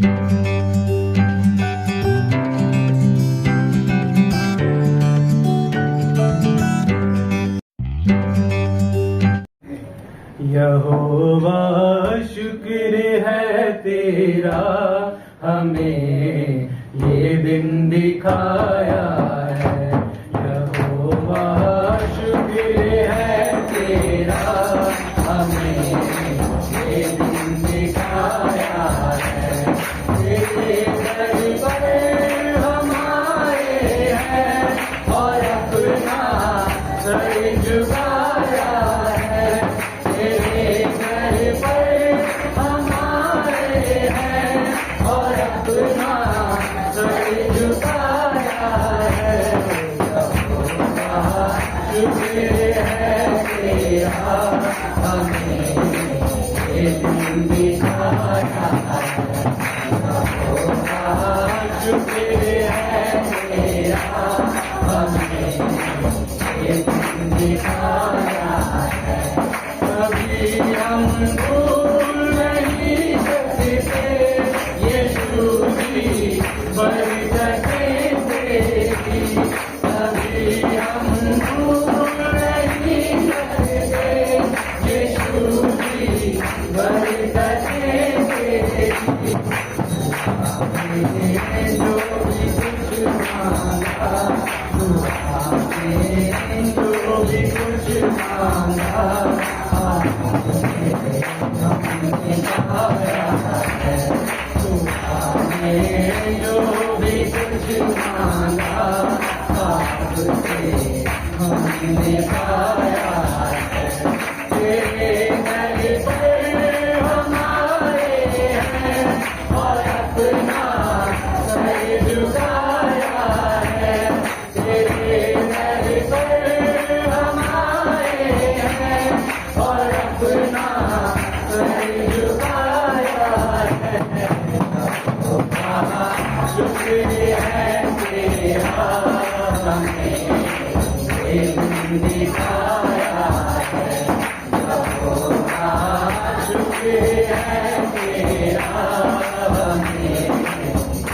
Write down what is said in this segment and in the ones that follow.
यहोवा शुक्र है तेरा, हमें ये दिन दिखाया है। यहोवा शुक्र है तेरा, हमें ये दिन दिखाया है। तेरे दर पर हम आए हैं और अपना सर झुकाया है। तेरे दर पर हम आए हैं और अपना सर झुकाया है। यहोवा शुक्र है तेरा, हमें ये दिन दिखाया है। यहोवा शुक्र है तेरा, हमें ये दिन दिखाया है। कभी हम भूल नहीं सकते यीशु की बरकतें तेरी। कभी हम भूल नहीं सकते यीशु की बरकतें तेरी। हमने जो भी कुछ मांगा, हमने जो भी कुछ मांगा, हमने पाया है। तुमने जो भी कुछ मांगा, आपसे हमने पाया है। तेरे दर पर हम आए हैं और अपना सर झुकाया है। तेरे दर पर हम आए हैं और अपना सर झुकाया है। यहोवा शुक्र है तेरा, हमें ये दिन दिखाया है। यहोवा शुक्र है तेरा, हमें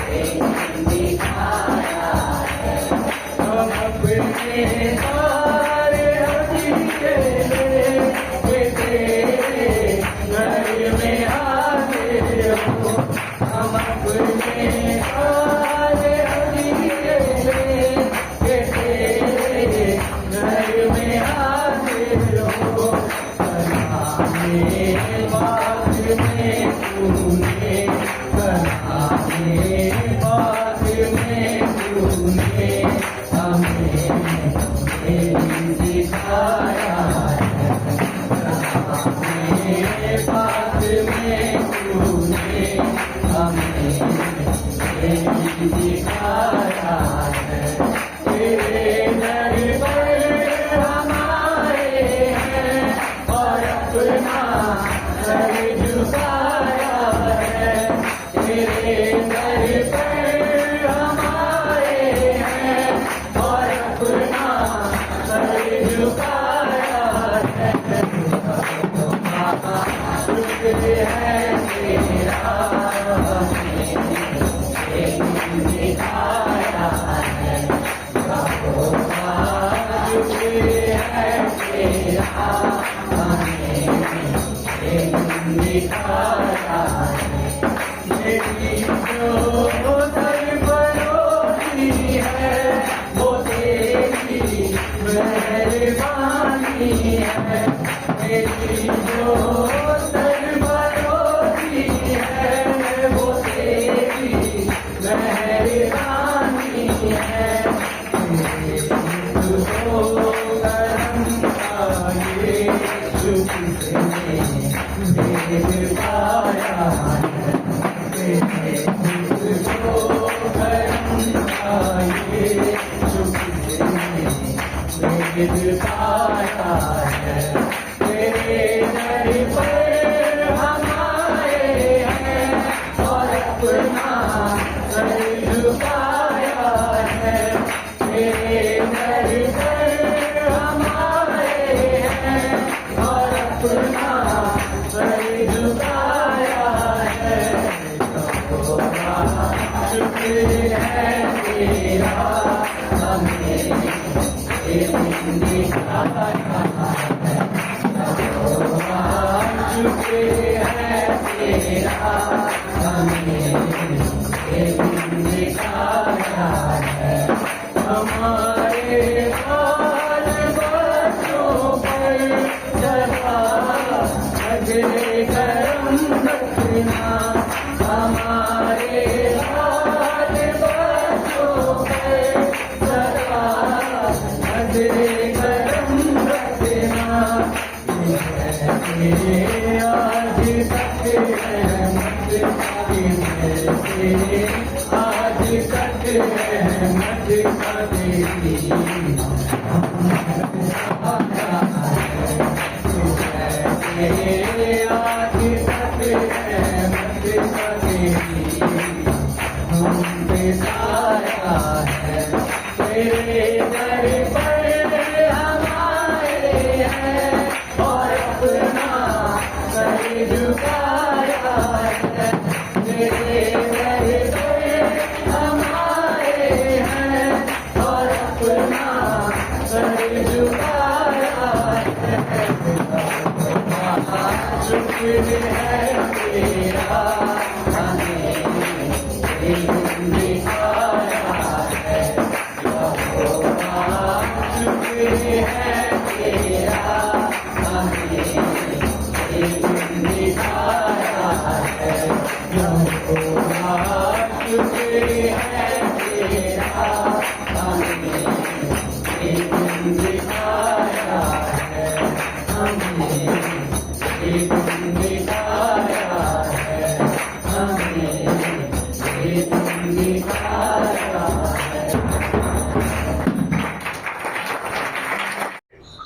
ये दिन दिखाया है। हम अपने सारे हदीये लेके तेरे घर में हाजिर हो। हम अपने सारे हदीये लेके तेरे घर में हाजिर हो। बनाने बाग में तूने, बनाने बाग में तूने हमें ये दिखाया है। बनाने बाग में तूने हमें ये दिखाया है। तेरे दर पर हम आए हैं और अपना सर झुकाया है। तेरे दर पर हम आए हैं और अपना सर झुकाया है। यहोवा शुक्र है तेरा, हमें ये दिन दिखाया है। यहोवा शुक्र है तेरा, हमें ये दिन दिखाया है। मेरी जो सरबरोशी है वो तेरी मेहरबानी है। मेरी जो सरबरोशी है वो तेरी मेहरबानी है। तुझको करम आए शुक्र से देख पाया है। तुझको करम आए शुक्र से देख पाया है। तेरे दर पर हम आए हैं और अपना सर झुकाया है। तेरे दर पर हम आए हैं और अपना सर झुकाया है। है तेरा हमें ये दिन दिखाया है चुके है तेरा हमें ये दिन दिखाया है हमारे बाल बच्चों पर सदा अजय करम रखना हमारे बाल बच्चों पर सदा अजय करम रखना आज तक रहमत की मेरे आज तक रहमत का देती आज तक रहमत का देती हम बिताया है तेरे दर पर हमारे हैं और अपना सर झुकाया है तेरे दर पर हमारे हैं और अपना सर झुकाया है शुक्र है तेरा हमें ये दिन दिखाया है यहोवा शुक्र है तेरा हमें ये दिन दिखाया है यहोवा शुक्र है तेरा हमें ये दिन दिखाया है हमें ये दिन दिखाया है हमें ये दिन दिखाया है।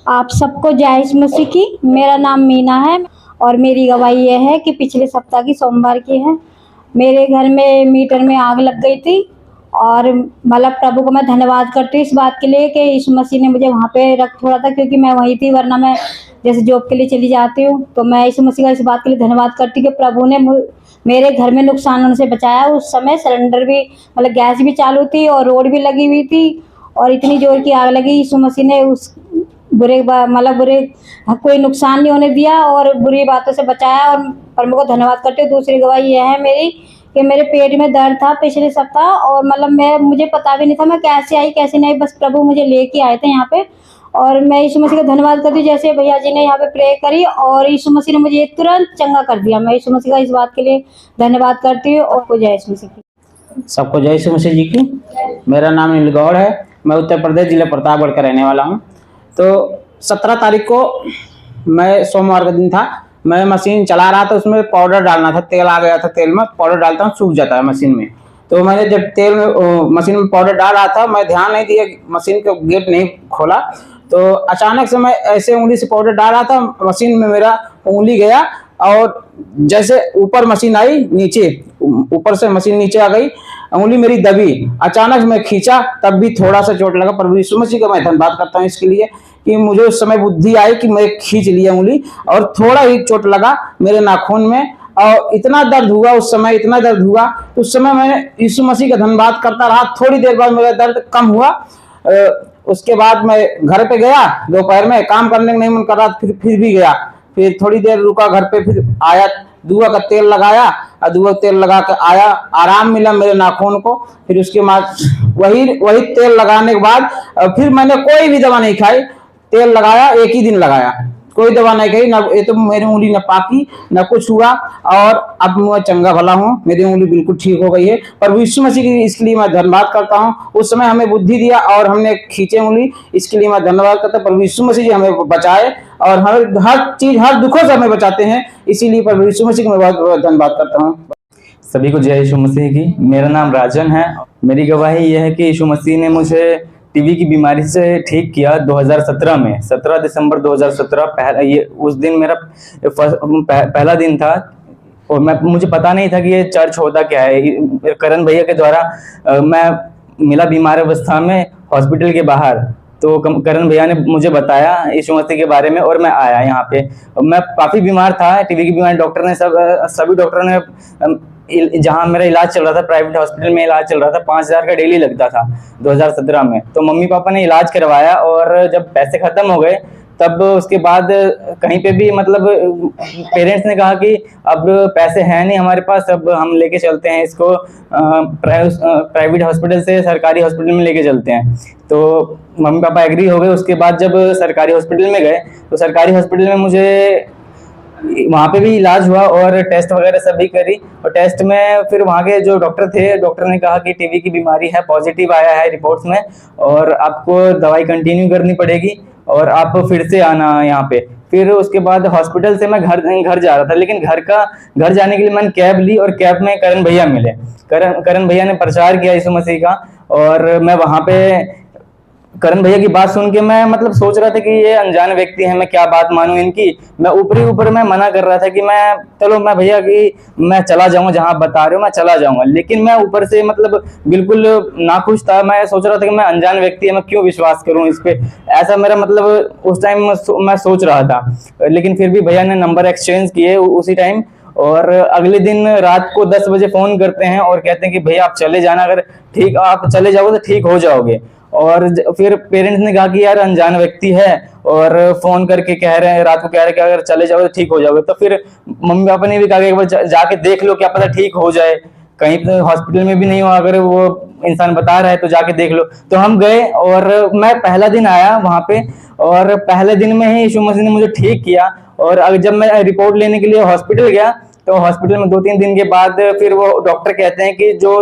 आप सबको जय यीशु मसीह की। मेरा नाम मीना है और मेरी गवाही यह है कि पिछले सप्ताह की सोमवार की है। मेरे घर में मीटर में आग लग गई थी और मतलब प्रभु को मैं धन्यवाद करती हूँ इस बात के लिए कि यीशु मसीह ने मुझे वहाँ पे रख छोड़ा था, क्योंकि मैं वहीं थी, वरना मैं जैसे जॉब के लिए चली जाती हूँ। तो मैं यीशु मसीह का इस बात के लिए धन्यवाद करती हूँ कि प्रभु ने मेरे घर में नुकसान होने से बचाया। उस समय सिलेंडर भी मतलब गैस भी चालू थी और रोड भी लगी हुई थी और इतनी जोर की आग लगी। यीशु मसीह ने उस बुरे कोई नुकसान नहीं होने दिया और बुरी बातों से बचाया और प्रभु को धन्यवाद करते हुए दूसरी गवाही यह है मेरी कि मेरे पेट में दर्द था पिछले सप्ताह और मतलब मुझे पता भी नहीं था मैं कैसे आई कैसे नहीं, बस प्रभु मुझे लेके आए थे यहाँ पे। और मैं यीशु मसीह का धन्यवाद करती हूँ, जैसे भैया जी ने यहाँ पे प्रे करी और यीशु मसीह ने मुझे तुरंत चंगा कर दिया। मैं यीशु मसीह का इस बात के लिए धन्यवाद करती हूँ और जय यीशु मसीह की। सबको जय यीशु मसीह जी की। मेरा नाम नील गौड़ है, मैं उत्तर प्रदेश जिला प्रतापगढ़ का रहने वाला हूँ। तो 17 तारीख को मैं सोमवार का दिन था, मैं मशीन चला रहा था, उसमें पाउडर डालना था, तेल आ गया था, तेल में पाउडर डालता हूँ सूख जाता है मशीन में। तो मैंने जब तेल में मशीन में पाउडर डाल रहा था, मैं ध्यान नहीं दिया, मशीन का गेट नहीं खोला, तो अचानक से मैं ऐसे उंगली से पाउडर डाल रहा था, मशीन में मेरा उंगली गया और जैसे ऊपर मशीन आई नीचे, ऊपर से मशीन नीचे आ गई, उंगली मेरी दबी। अचानक मैं खींचा तब भी थोड़ा सा चोट लगा। प्रभु यीशु मसीह का मैं धन्यवाद करता हूँ इसके लिए कि मुझे उस समय बुद्धि आई कि मैं खींच लिया उंगली और थोड़ा ही चोट लगा मेरे नाखून में और इतना दर्द हुआ उस समय, इतना दर्द हुआ। तो उस समय मैं यीशु मसीह का धन्यवाद करता रहा। थोड़ी देर बाद मेरा दर्द कम हुआ। उसके बाद मैं घर पे गया, दोपहर में काम करने का नहीं मन कर रहा, फिर भी गया। फिर थोड़ी देर रुका घर पे, फिर आया, दुआ का तेल लगाया और दुआ तेल लगा कर आया, आराम मिला मेरे नाखून को। फिर उसके बाद वही तेल लगाने के बाद फिर मैंने कोई भी दवा नहीं खाई, तेल लगाया, एक ही दिन लगाया, कोई दवा नहीं खाई, ना ये तो मेरी उंगली न पाकी न कुछ हुआ और अब मैं चंगा भला हूँ, मेरी उंगली बिल्कुल ठीक हो गई है। पर यीशु मसीह की इसके लिए मैं धन्यवाद करता हूँ। उस समय हमें बुद्धि दिया और हमने खींचे उंगली, इसके लिए मैं धन्यवाद करता हूँ। पर यीशु मसीह जी हमें बचाए और हर चीज, हर दुखों से हमें बचाते हैं, इसीलिए पर यीशु मसीह को मैं बहुत धन्यवाद करता हूँ। सभी को जय यीशु मसीह की। मेरा नाम राजन है। मेरी गवाही यह है कि यीशु मसीह ने मुझे टीबी की बीमारी से ठीक किया 2017 में, 17 दिसंबर 2017। ये उस दिन मेरा पहला दिन था और मुझे पता नहीं था कि ये चर्च होता क्या है। करण भैया के द्वारा मैं मिला बीमार अवस्था में हॉस्पिटल के बाहर, तो करण भैया ने मुझे बताया यीशु मसीह के बारे में और मैं आया यहाँ पे। मैं काफ़ी बीमार था, टीबी की बीमारी। डॉक्टर ने सभी डॉक्टरों ने जहाँ मेरा इलाज चल रहा था, प्राइवेट हॉस्पिटल में इलाज चल रहा था, 5,000 का डेली लगता था 2017 में। तो मम्मी पापा ने इलाज करवाया और जब पैसे खत्म हो गए तब उसके बाद कहीं पे भी मतलब पेरेंट्स ने कहा कि अब पैसे हैं नहीं हमारे पास, अब हम लेके चलते हैं इसको प्राइवेट हॉस्पिटल से सरकारी हॉस्पिटल में लेके चलते हैं। तो मम्मी पापा एग्री हो गए। उसके बाद जब सरकारी हॉस्पिटल में गए तो सरकारी हॉस्पिटल में मुझे वहाँ पे भी इलाज हुआ और टेस्ट वगैरह सभी करी। और टेस्ट में फिर वहाँ के जो डॉक्टर थे, डॉक्टर ने कहा कि टीबी की बीमारी है, पॉजिटिव आया है रिपोर्ट्स में और आपको दवाई कंटिन्यू करनी पड़ेगी और आप फिर से आना यहाँ पे। फिर उसके बाद हॉस्पिटल से मैं घर जा रहा था, लेकिन घर जाने के लिए मैंने कैब ली और कैब में करण भैया मिले। करण भैया ने प्रचार किया यीशु मसीह का और मैं वहाँ पे करण भैया की बात सुन के मैं मतलब सोच रहा था कि ये अनजान व्यक्ति है, मैं क्या बात मानूं इनकी। मैं ऊपर मैं मना कर रहा था कि मैं भैया कि मैं चला जाऊंगा, जहां आप बता रहे हो मैं चला जाऊंगा। लेकिन मैं ऊपर से मतलब बिल्कुल नाखुश था। मैं सोच रहा था कि मैं अनजान व्यक्ति है, मैं क्यों विश्वास करूं इस पे, ऐसा मेरा मतलब उस टाइम मैं सोच रहा था। लेकिन फिर भी भैया ने नंबर एक्सचेंज किए उसी टाइम और अगले दिन रात को 10 बजे फोन करते हैं और कहते हैं कि भैया आप चले जाना, अगर ठीक आप चले जाओगे तो ठीक हो जाओगे। और फिर पेरेंट्स ने कहा कि यार अनजान व्यक्ति है और फोन करके कह रहे हैं, रात को कह रहे हैं कि अगर चले जाओगे तो ठीक हो जाओगे। तो फिर मम्मी पापा ने भी कहा कि एक बार जाके देख लो, क्या पता ठीक हो जाए, कहीं तो हॉस्पिटल में भी नहीं हो, अगर वो इंसान बता रहा है तो जाके देख लो। तो हम गए और मैं पहला दिन आया वहां पे और पहले दिन में ही यीशु मसीह ने मुझे ठीक किया। और जब मैं रिपोर्ट लेने के लिए हॉस्पिटल गया तो हॉस्पिटल में 2-3 दिन के बाद फिर वो डॉक्टर कहते हैं कि जो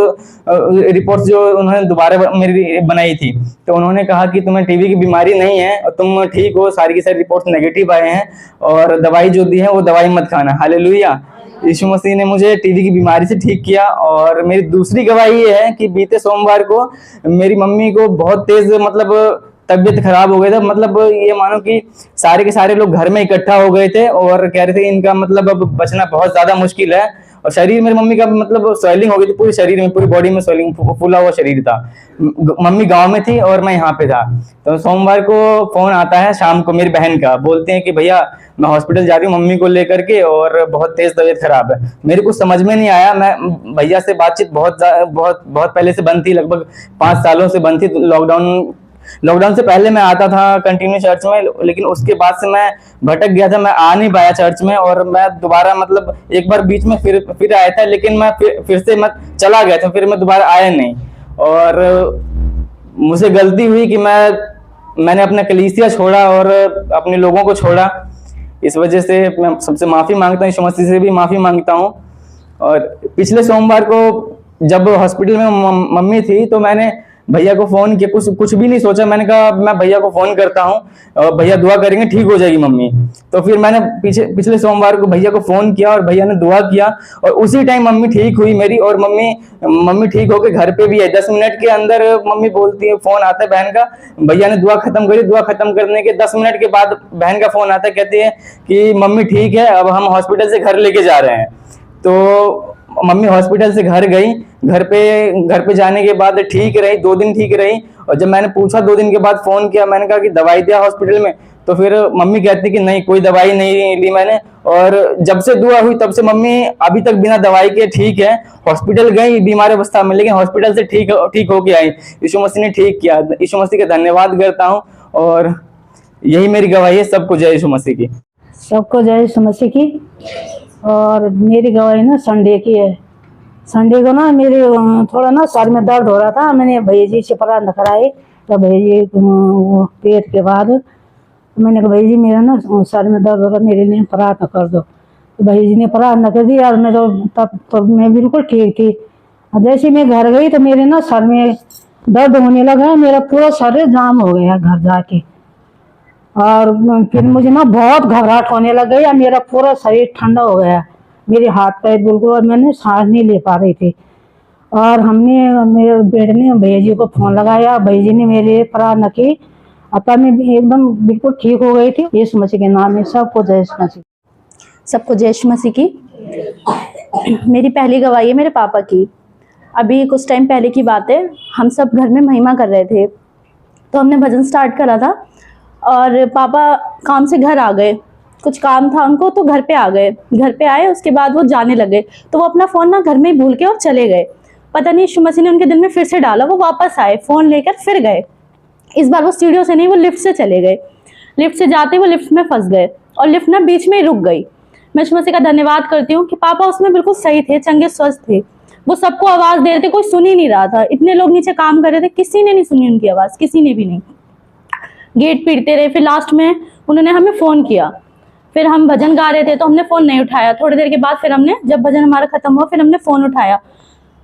रिपोर्ट्स जो उन्होंने दोबारा मेरी बनाई थी, तो उन्होंने कहा कि तुम्हें टीबी की बीमारी नहीं है और तुम ठीक हो, सारी की सारी रिपोर्ट्स नेगेटिव आए हैं और दवाई जो दी है वो दवाई मत खाना। हालेलुया, यीशु मसीह ने मुझे टीबी की बीमारी से ठीक किया। और मेरी दूसरी गवाही ये है कि बीते सोमवार को मेरी मम्मी को बहुत तेज मतलब तबीयत खराब हो गया था। मतलब ये मानो कि सारे के सारे लोग घर में इकट्ठा हो गए थे और कह रहे थे इनका मतलब अब बचना बहुत ज्यादा मुश्किल है। और शरीर मेरी मम्मी का मतलब स्वेलिंग हो गई थी, पूरे शरीर में, पूरी बॉडी में स्वेलिंग, फूला हुआ शरीर था। मम्मी गांव में थी और मैं यहाँ पे था। तो सोमवार को फोन आता है शाम को मेरी बहन का, बोलते हैं कि भैया मैं हॉस्पिटल जा रही हूँ मम्मी को लेकर के और बहुत तेज तबीयत खराब है। मेरे को समझ में नहीं आया। मैं भैया से बातचीत बहुत पहले से बंद थी, लगभग 5 सालों से बंद थी। लॉकडाउन से पहले मैं आता था कंटिन्यू चर्च में, लेकिन उसके बाद से मैं भटक गया था, मैं आ नहीं पाया चर्च में। और मैं दोबारा मतलब एक बार बीच में फिर आया था, लेकिन मैं फिर से मैं चला गया था, फिर मैं दोबारा आया नहीं। और मुझे गलती हुई कि मैंने अपना कलीसिया छोड़ा और अपने लोगों को छोड़ा। इस वजह से मैं सबसे माफी मांगता हूँ, यीशु मसीह से भी माफी मांगता हूँ। और पिछले सोमवार को जब हॉस्पिटल में मम्मी थी तो मैंने भैया को फोन किया, कुछ भी नहीं सोचा। मैंने कहा मैं भैया को फोन करता हूँ और भैया दुआ करेंगे, ठीक हो जाएगी मम्मी। तो फिर मैंने पिछले सोमवार को भैया को फोन किया और भैया ने दुआ किया और उसी टाइम मम्मी ठीक हुई मेरी। और मम्मी ठीक होके घर पे भी है। 10 मिनट के अंदर मम्मी बोलती है, फोन आता है बहन का, भैया ने दुआ खत्म करी। दुआ खत्म करने के 10 मिनट के बाद बहन का फोन आता है, कहती है कि मम्मी ठीक है, अब हम हॉस्पिटल से घर लेके जा रहे हैं। तो मम्मी हॉस्पिटल से घर गई। घर पे जाने के बाद ठीक रही, 2 दिन ठीक रही। और जब मैंने पूछा 2 दिन के बाद फोन किया, मैंने कहा कि दवाई दिया हॉस्पिटल में, तो फिर मम्मी कहती कि नहीं कोई दवाई नहीं ली मैंने। और जब से दुआ हुई तब से मम्मी अभी तक बिना दवाई के ठीक है। हॉस्पिटल गई बीमार अवस्था में, लेकिन हॉस्पिटल से ठीक होके आई। यीशु मसीह ने ठीक किया। यीशु मसीह का धन्यवाद करता हूँ और यही मेरी गवाही है। सबको जय यीशु मसीह की। सबको जय यीशु मसीह की। और मेरी गवाही ना संडे की है। संडे को ना मेरे थोड़ा ना सर में दर्द हो रहा था, मैंने भैया जी से प्रार्थना कराई। तो भैया जी पेट के बाद मैंने कहा भैया जी मेरा ना सर में दर्द हो रहा, मेरे लिए प्रार्थना कर दो। तो भैया जी ने प्रार्थना कर दी और मैं तो मैं बिल्कुल ठीक थी। जैसे मैं घर गई तो मेरे ना सर में दर्द होने लगा, मेरा पूरा शरीर जाम हो गया घर जाके। और फिर मुझे ना बहुत घबराहट होने लग गई और मेरा पूरा शरीर ठंडा हो गया, मेरे हाथ पैर बिल्कुल, और मैंने सांस नहीं ले पा रही थी। और मेरे बेटे ने भैया जी को फोन लगाया, भैया जी ने मेरे लिए प्रार्थना की, अब मैं एकदम बिल्कुल ठीक हो गई थी। यीशु मसीह के नाम में सबको जय यीशु मसीह। सबको जय यीशु मसीह की। मेरी पहली गवाही है मेरे पापा की। अभी कुछ टाइम पहले की बात है, हम सब घर में महिमा कर रहे थे, तो हमने भजन स्टार्ट करा था और पापा काम से घर आ गए। कुछ काम था उनको, तो घर पे आ गए। घर पे आए, उसके बाद वो जाने लगे, तो वो अपना फ़ोन ना घर में ही भूल के और चले गए। पता नहीं यीशु मसीह ने उनके दिल में फिर से डाला, वो वापस आए, फ़ोन लेकर फिर गए। इस बार वो सीढ़ियों से नहीं, वो लिफ्ट से चले गए। लिफ्ट से जाते वो लिफ्ट में फंस गए और लिफ्ट ना बीच में ही रुक गई। मैं यीशु मसीह का धन्यवाद करती हूँ कि पापा उसमें बिल्कुल सही थे, चंगे स्वस्थ थे। वो सबको आवाज़ दे रहे थे, कोई सुन ही नहीं रहा था। इतने लोग नीचे काम कर रहे थे, किसी ने नहीं सुनी उनकी आवाज़, किसी ने भी नहीं। गेट पीटते रहे, फिर लास्ट में उन्होंने हमें फ़ोन किया। फिर हम भजन गा रहे थे तो हमने फ़ोन नहीं उठाया। थोड़ी देर के बाद फिर हमने, जब भजन हमारा ख़त्म हुआ, फिर हमने फ़ोन उठाया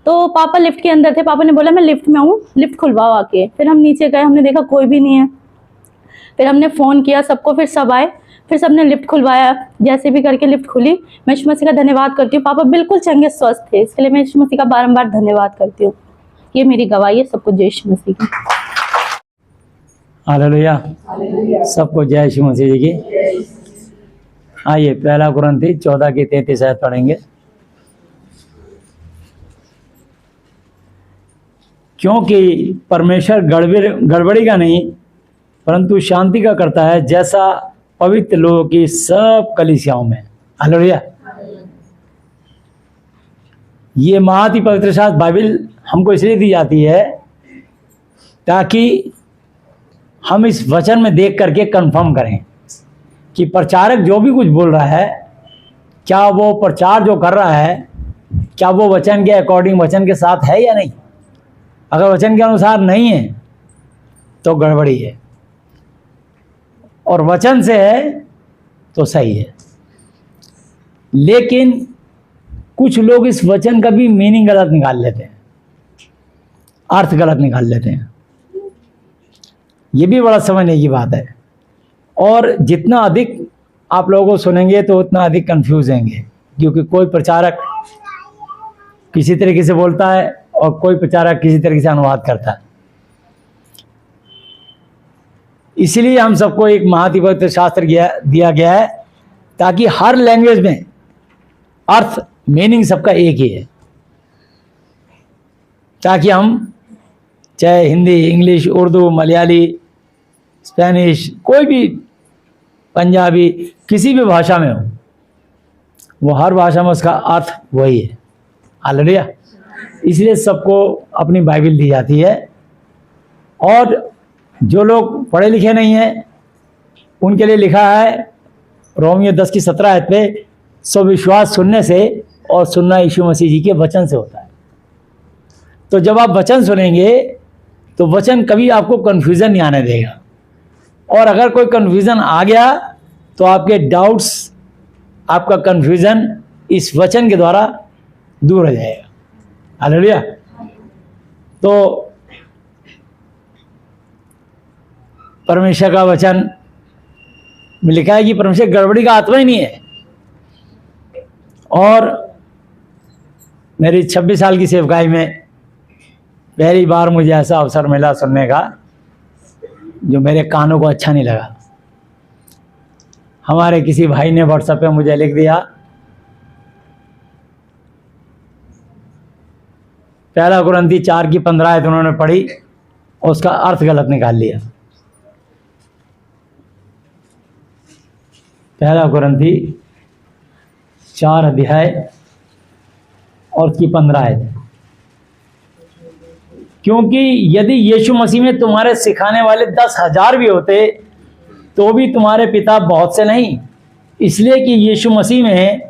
तो पापा लिफ्ट के अंदर थे। पापा ने बोला मैं लिफ्ट में हूँ, लिफ्ट खुलवाओ आके। फिर हम नीचे गए, हमने देखा कोई भी नहीं है। फिर हमने फ़ोन किया सबको, फिर सब आए, फिर सबने लिफ्ट खुलवाया। जैसे भी करके लिफ्ट खुली। मैं यीशु मसीह का धन्यवाद करती हूँ, पापा बिल्कुल चंगे स्वस्थ थे। इसके लिए मैं यीशु मसीह का बारंबार धन्यवाद करती हूँ। ये मेरी गवाही है सबको जय यीशु मसीह की। हालेलुया, सबको जय यीशु मसीह जी की। आइए पहला कुरिन्थी 14 की 33 आयत पढ़ेंगे। क्योंकि परमेश्वर गड़बड़ी का नहीं परंतु शांति का करता है, जैसा पवित्र लोगों की सब कलीसियाओं में। हालेलुया। ये महाति पवित्र शास्त्र बाइबल हमको इसलिए दी जाती है ताकि हम इस वचन में देख करके कंफर्म करें कि प्रचारक जो भी कुछ बोल रहा है, क्या वो प्रचार जो कर रहा है, क्या वो वचन के अकॉर्डिंग, वचन के साथ है या नहीं। अगर वचन के अनुसार नहीं है तो गड़बड़ी है, और वचन से है तो सही है। लेकिन कुछ लोग इस वचन का भी मीनिंग गलत निकाल लेते हैं, अर्थ गलत निकाल लेते हैं। ये भी बड़ा समझने की बात है। और जितना अधिक आप लोगों को सुनेंगे तो उतना अधिक कंफ्यूज होंगे, क्योंकि कोई प्रचारक किसी तरीके से बोलता है और कोई प्रचारक किसी तरीके से अनुवाद करता है। इसलिए हम सबको एक महाति पवित्र शास्त्र दिया गया है ताकि हर लैंग्वेज में अर्थ, मीनिंग सबका एक ही है, ताकि हम चाहे हिंदी, इंग्लिश, उर्दू, मलयाली, स्पेनिश, कोई भी, पंजाबी, किसी भी भाषा में हो, वो हर भाषा में उसका अर्थ वही है। हालेलुया। इसलिए सबको अपनी बाइबल दी जाती है। और जो लोग पढ़े लिखे नहीं हैं उनके लिए लिखा है रोमियो 10 की 17 आयत पे, सो विश्वास सुनने से और सुनना यीशु मसीह जी के वचन से होता है। तो जब आप वचन सुनेंगे तो वचन कभी आपको कन्फ्यूज़न नहीं आने देगा, और अगर कोई कन्फ्यूज़न आ गया तो आपके डाउट्स, आपका कन्फ्यूज़न इस वचन के द्वारा दूर हो जाएगा। हालेलुया। तो परमेश्वर का वचन में लिखा है कि परमेश्वर गड़बड़ी का आत्मा ही नहीं है। और मेरी 26 साल की सेवकाई में पहली बार मुझे ऐसा अवसर मिला सुनने का जो मेरे कानों को अच्छा नहीं लगा। हमारे किसी भाई ने व्हाट्सएप पे मुझे लिख दिया, पहला कुरिन्थी 4 की 15 आयत उन्होंने पढ़ी, उसका अर्थ गलत निकाल लिया। पहला कुरिन्थी 4 अध्याय और उसकी 15 आयत। क्योंकि यदि यीशु मसीह में तुम्हारे सिखाने वाले 10,000 भी होते तो भी तुम्हारे पिता बहुत से नहीं, इसलिए कि यीशु मसीह में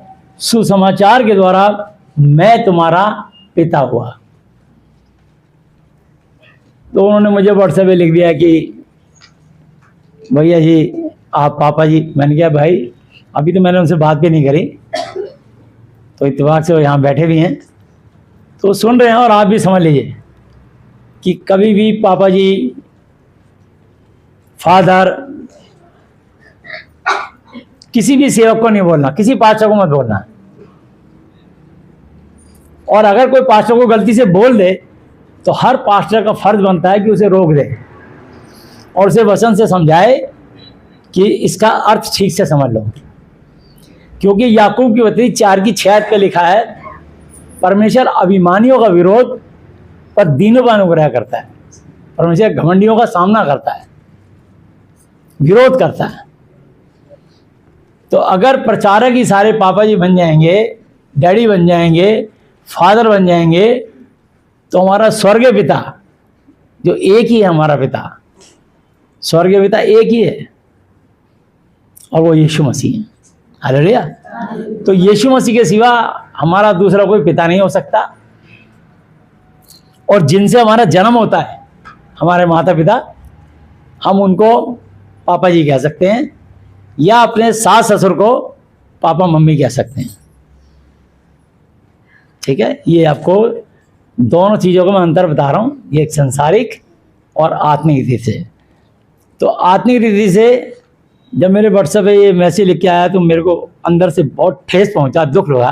सुसमाचार के द्वारा मैं तुम्हारा पिता हुआ। तो उन्होंने मुझे व्हाट्सएप पे लिख दिया कि भैया जी आप पापा जी। मैंने कहा भाई अभी तो मैंने उनसे बात भी नहीं करी, तो इत्तेफाक से वो यहाँ बैठे भी हैं तो सुन रहे हैं, और आप भी समझ लीजिए कि कभी भी पापा जी, फादर, किसी भी सेवक को नहीं बोलना, किसी पास्टर को मत बोलना। और अगर कोई पास्टर को गलती से बोल दे तो हर पास्टर का फर्ज बनता है कि उसे रोक दे और उसे वचन से समझाए कि इसका अर्थ ठीक से समझ लो। क्योंकि याकूब की पत्री 4 की 6 आयत पे लिखा है, परमेश्वर अभिमानियों का विरोध पर दीनों का अनुग्रह करता है। परमेश्वर घमंडियों का सामना करता है, विरोध करता है। तो अगर प्रचारक ही सारे पापा जी बन जाएंगे, डैडी बन जाएंगे, फादर बन जाएंगे, तो हमारा स्वर्गीय पिता जो एक ही है, हमारा पिता स्वर्गीय पिता एक ही है, और वो यीशु मसीह है। हालेलुया। तो यीशु मसीह के सिवा हमारा दूसरा कोई पिता नहीं हो सकता। और जिनसे हमारा जन्म होता है, हमारे माता पिता, हम उनको पापा जी कह सकते हैं, या अपने सास ससुर को पापा मम्मी कह सकते हैं। ठीक है, ये आपको दोनों चीज़ों का मैं अंतर बता रहा हूँ, ये एक संसारिक और आत्मिक रीति से। तो आत्मिक रीति से जब मेरे व्हाट्सएप पे ये मैसेज लिख के आया तो मेरे को अंदर से बहुत ठेस पहुंचा, दुख लगा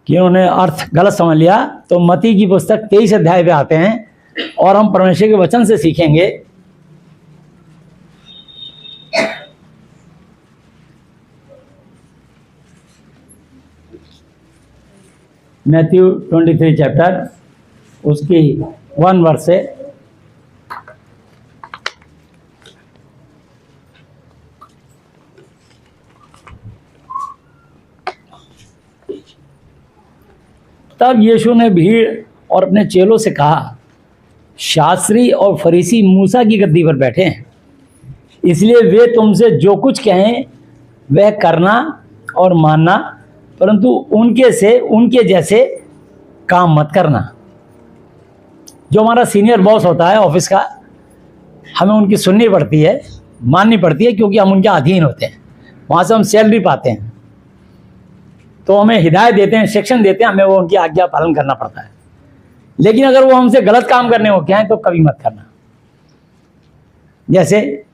कि उन्होंने अर्थ गलत समझ लिया। तो मत्ती की पुस्तक 23 अध्याय पे आते हैं और हम परमेश्वर के वचन से सीखेंगे। मैथ्यू 23 चैप्टर उसकी 1 वर्स से तब यीशु ने भीड़ और अपने चेलों से कहा, शास्त्री और फरीसी मूसा की गद्दी पर बैठे हैं, इसलिए वे तुमसे जो कुछ कहें वह करना और मानना, परंतु उनके जैसे काम मत करना। जो हमारा सीनियर बॉस होता है ऑफिस का, हमें उनकी सुननी पड़ती है, माननी पड़ती है, क्योंकि हम उनके अधीन होते हैं, वहाँ से हम सैलरी पाते हैं। तो हमें हिदायत देते हैं, शिक्षण देते हैं, हमें वो उनकी आज्ञा पालन करना पड़ता है। लेकिन अगर वो हमसे गलत काम करने को कहें तो कभी मत करना। जैसे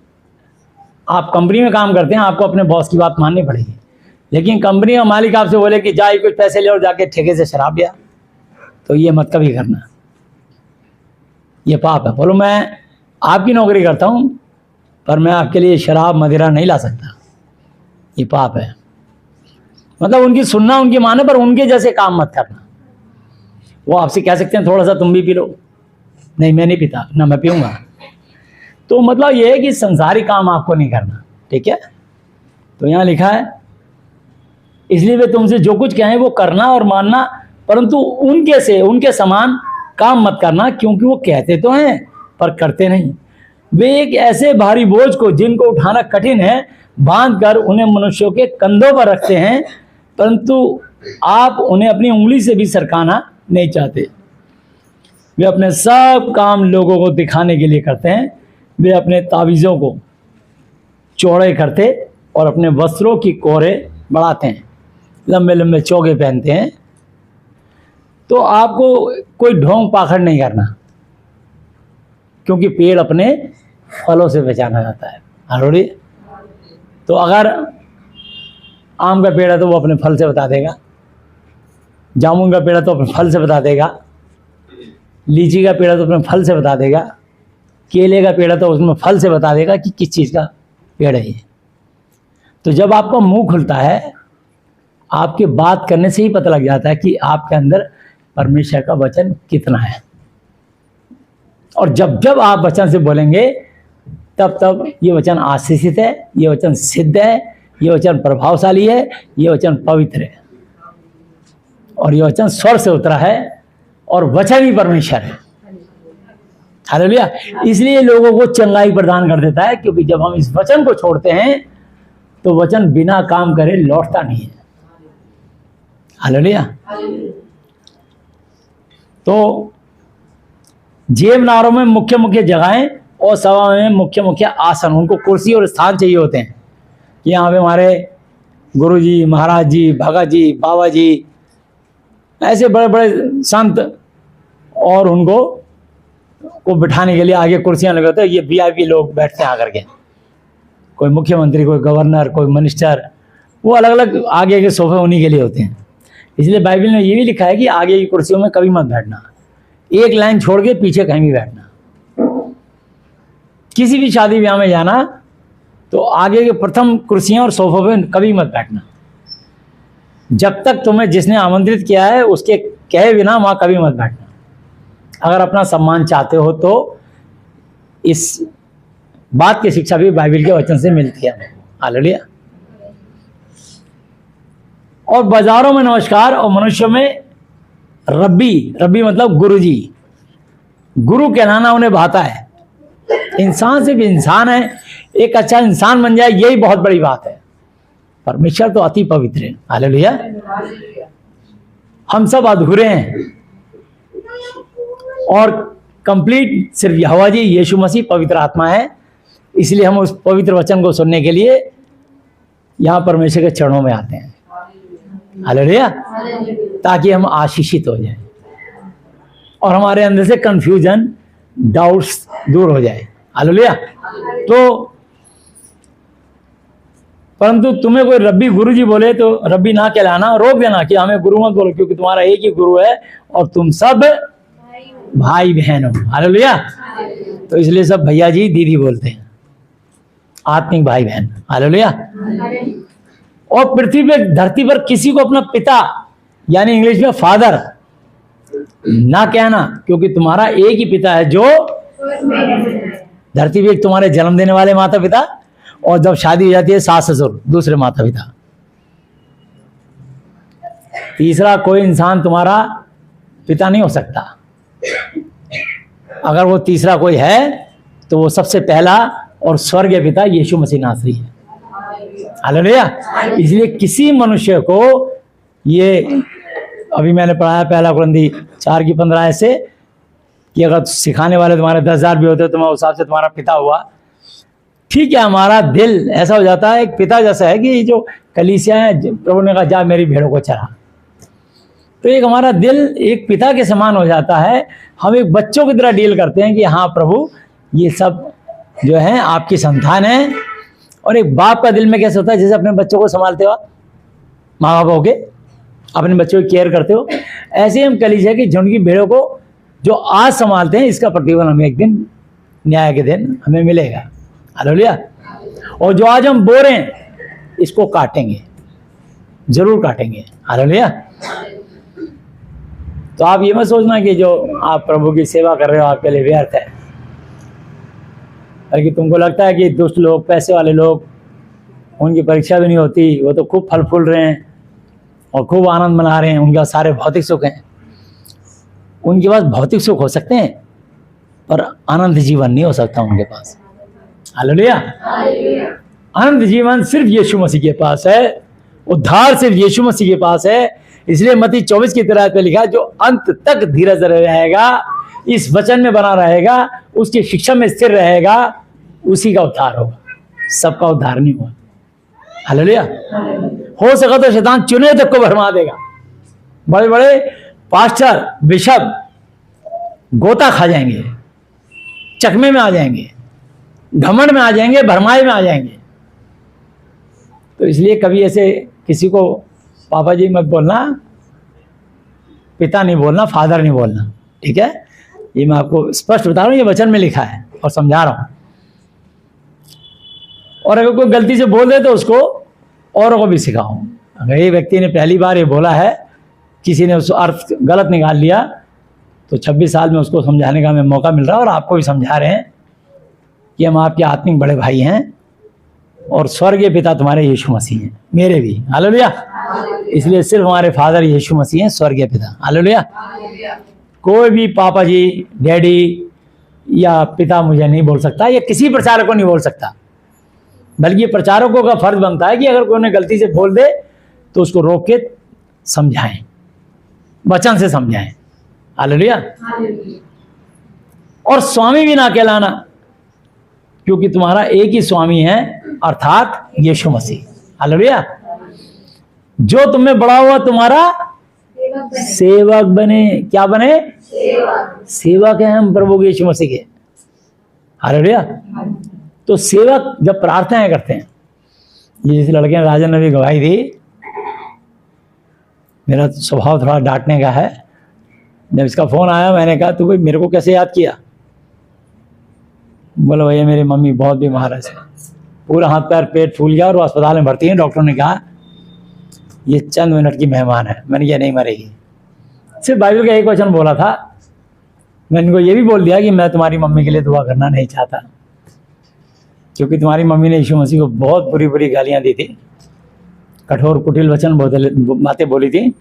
आप कंपनी में काम करते हैं, आपको अपने बॉस की बात माननी पड़ेगी, लेकिन कंपनी का मालिक आपसे बोले कि जा कुछ पैसे ले और जाके ठेके से शराब लिया, तो ये मत कभी करना, ये पाप है। बोलो मैं आपकी नौकरी करता हूँ पर मैं आपके लिए शराब मदिरा नहीं ला सकता, ये पाप है। मतलब उनकी सुनना, उनकी माने, पर उनके जैसे काम मत करना। वो आपसे कह सकते हैं थोड़ा सा तुम भी पी लो, नहीं मैं नहीं पीता, ना मैं पीऊँगा। तो मतलब ये है कि संसारिक काम आपको नहीं करना, ठीक है। तो यहाँ लिखा है, इसलिए वे तुमसे जो कुछ कहें वो करना और मानना, परंतु उनके समान काम मत करना, क्योंकि वो कहते तो हैं पर करते नहीं। वे एक ऐसे भारी बोझ को जिनको उठाना कठिन है बांधकर उन्हें मनुष्यों के कंधों पर रखते हैं, परंतु आप उन्हें अपनी उंगली से भी सरकाना नहीं चाहते। वे अपने सब काम लोगों को दिखाने के लिए करते हैं। वे अपने तावीज़ों को चौड़े करते और अपने वस्त्रों की कोरे बढ़ाते हैं, लंबे लंबे चोगे पहनते हैं। तो आपको कोई ढोंग पाखड़ नहीं करना, क्योंकि पेड़ अपने फलों से पहचाना जाता है। हरोड़ी, तो अगर आम का पेड़ है तो वो अपने फल से बता देगा, जामुन का पेड़ है तो अपने फल से बता देगा, लीची का पेड़ है तो अपने फल से बता देगा, केले का पेड़ है तो उसमें फल से बता देगा कि किस चीज़ का पेड़ है ये। तो जब आपका मुंह खुलता है, आपके बात करने से ही पता लग जाता है कि आपके अंदर परमेश्वर का वचन कितना है। और जब जब आप वचन से बोलेंगे तब तब ये वचन आशीषित है, ये वचन सिद्ध है, ये वचन प्रभावशाली है, ये वचन पवित्र है, और ये वचन स्वर से उतरा है, और वचन ही परमेश्वर है। हालेलुया। इसलिए लोगों को चंगाई प्रदान कर देता है, क्योंकि जब हम इस वचन को छोड़ते हैं तो वचन बिना काम करे लौटता नहीं है। हालेलुया। तो जेबनारों में मुख्य मुख्य जगहें और सभा में मुख्य मुख्य आसन, उनको कुर्सी और स्थान चाहिए होते हैं। यहाँ पे हमारे गुरु जी, महाराज जी, भगत जी, बाबा जी, ऐसे बड़े बड़े संत, और उनको को बिठाने के लिए आगे कुर्सियाँ लगे होते हैं। ये वीआईपी लोग बैठते हैं आकर के, कोई मुख्यमंत्री, कोई गवर्नर, कोई मिनिस्टर, वो अलग अलग आगे के सोफे उन्हीं के लिए होते हैं। इसलिए बाइबल में ये भी लिखा है कि आगे की कुर्सियों में कभी मत बैठना, एक लाइन छोड़ के पीछे कहीं भी बैठना। किसी भी शादी ब्याह में जाना तो आगे के प्रथम कुर्सियां और सोफों पे कभी मत बैठना, जब तक तुम्हें जिसने आमंत्रित किया है उसके कहे बिना वहां कभी मत बैठना। अगर अपना सम्मान चाहते हो तो इस बात की शिक्षा भी बाइबल के वचन से मिलती है। हालेलुया। और बाजारों में नमस्कार, और मनुष्य में रब्बी, रब्बी मतलब गुरुजी, गुरु कहलाना उन्हें भाता है। इंसान सिर्फ इंसान है, एक अच्छा इंसान बन जाए यही बहुत बड़ी बात है। परमेश्वर तो अति पवित्र है, हालेलुया। हम सब अधूरे हैं और कंप्लीट सिर्फ यहोवा जी यीशु मसीह पवित्र आत्मा है। इसलिए हम उस पवित्र वचन को सुनने के लिए यहाँ परमेश्वर के चरणों में आते हैं, हालेलुया, ताकि हम आशीषित हो जाएं और हमारे अंदर से कंफ्यूजन, डाउट्स दूर हो जाए, हालेलुया। तो परंतु तुम्हें कोई रब्बी गुरुजी बोले तो रब्बी ना कहलाना, रोक देना कि हमें गुरु मत बोलो, क्योंकि तुम्हारा एक ही गुरु है और तुम सब भाई बहन हो, हालेलुया। तो इसलिए सब भैया जी दीदी बोलते हैं, आत्मिक भाई बहन, हालेलुया। और पृथ्वी पे, धरती पर किसी को अपना पिता यानी इंग्लिश में फादर ना कहना, क्योंकि तुम्हारा एक ही पिता है जो धरती पे, एक तुम्हारे जन्म देने वाले माता पिता, और जब शादी हो जाती है सास ससुर, दूसरे माता पिता। तीसरा कोई इंसान तुम्हारा पिता नहीं हो सकता। अगर वो तीसरा कोई है तो वो सबसे पहला और स्वर्गीय पिता यीशु मसीह नासरी है, हालेलुया। इसलिए किसी मनुष्य को, ये अभी मैंने पढ़ाया पहला कुरिन्थी 4:15 से, कि अगर सिखाने वाले तुम्हारे 10,000 भी होते तो मैं उस हिसाब से तुम्हारा पिता हुआ। ठीक है, हमारा दिल ऐसा हो जाता है, एक पिता जैसा है कि जो कलीसिया है, प्रभु ने कहा जा मेरी भेड़ों को चरा, तो एक हमारा दिल एक पिता के समान हो जाता है। हम एक बच्चों की तरह डील करते हैं कि हाँ प्रभु ये सब जो है आपकी संतान है। और एक बाप का दिल में कैसे होता है, जैसे अपने बच्चों को संभालते हो, माँ बाप होके अपने बच्चों की केयर करते हो, ऐसे हम कलीसिया की झुंड की भेड़ों को जो आज संभालते हैं, इसका प्रतिफल हमें एक दिन न्याय के दिन हमें मिलेगा, हालेलुया। और जो आज हम बो रहे हैं इसको काटेंगे, जरूर काटेंगे, हालेलुया। तो आप ये मत सोचना कि जो आप प्रभु की सेवा कर रहे हो आपके लिए व्यर्थ है, कि तुमको लगता है कि दुष्ट लोग, पैसे वाले लोग, उनकी परीक्षा भी नहीं होती, वो तो खूब फल फूल रहे हैं और खूब आनंद मना रहे हैं, उनके पास सारे भौतिक सुख हैं। उनके पास भौतिक सुख हो सकते हैं पर आनंद जीवन नहीं हो सकता उनके पास, हालेलुया। आनंद जीवन सिर्फ यीशु मसीह के पास है, उद्धार सिर्फ यीशु मसीह के पास है। इसलिए मत्ती 24 की तरह पे लिखा है, जो अंत तक धीरज रहेगा, इस वचन में बना रहेगा, उसकी शिक्षा में स्थिर रहेगा, उसी का उद्धार होगा, सबका उद्धार नहीं हुआ, हालेलुया। हो सका तो शैतान चुने तक को भरमा देगा, बड़े बड़े पास्टर बिशप गोता खा जाएंगे, चकमे में आ जाएंगे, घमंड में आ जाएंगे, भरमाए में आ जाएंगे। तो इसलिए कभी ऐसे किसी को पापा जी मत बोलना, पिता नहीं बोलना, फादर नहीं बोलना, ठीक है। ये मैं आपको स्पष्ट बता रहा हूँ, ये वचन में लिखा है और समझा रहा हूँ। और अगर कोई गलती से बोल दे तो उसको औरों को भी सिखाओ। अगर ये व्यक्ति ने पहली बार ये बोला है, किसी ने उस अर्थ गलत निकाल लिया, तो 26 साल में उसको समझाने का हमें मौका मिल रहा है और आपको भी समझा रहे हैं कि हम आपके आत्मिक बड़े भाई हैं और स्वर्गीय पिता तुम्हारे यीशु मसीह हैं, मेरे भी, हालेलुया। इसलिए सिर्फ हमारे फादर यीशु मसीह हैं, स्वर्गीय पिता, हालेलुया। कोई भी पापा जी, डैडी या पिता मुझे नहीं बोल सकता, या किसी प्रचारक को नहीं बोल सकता, बल्कि प्रचारकों का फर्ज बनता है कि अगर कोई ने गलती से बोल दे तो उसको रोक के समझाएं, वचन से समझाएं, हालेलुया। और स्वामी भी ना कहलाना, क्योंकि तुम्हारा एक ही स्वामी है, अर्थात यीशु मसीह, हालेलुया। जो तुम्हें बड़ा हुआ तुम्हारा सेवक बने, क्या बने? सेवक है हम प्रभु यीशु मसीह के, हालेलुया। तो सेवक जब प्रार्थनाएं करते हैं, ये जैसे लड़के ने, राजन ने भी गवाही दी, मेरा स्वभाव थोड़ा डांटने का है। जब इसका फ़ोन आया मैंने कहा तू भाई मेरे को कैसे याद किया? बोला भैया मेरी मम्मी बहुत बीमार है, पूरा हाथ पैर पेट फूल गया और वो अस्पताल में भर्ती है। डॉक्टर ने कहा ये चंद मिनट की मेहमान है। मैंने कहा नहीं मरेगी। सिर्फ बाइबल का एक वचन बोला था। मैंने इनको ये भी बोल दिया कि मैं तुम्हारी मम्मी के लिए दुआ करना नहीं चाहता, क्योंकि तुम्हारी मम्मी ने यीशु मसीह को बहुत बुरी बुरी गालियाँ दी थी कठोर कुटिल वचन बातें बोली थी,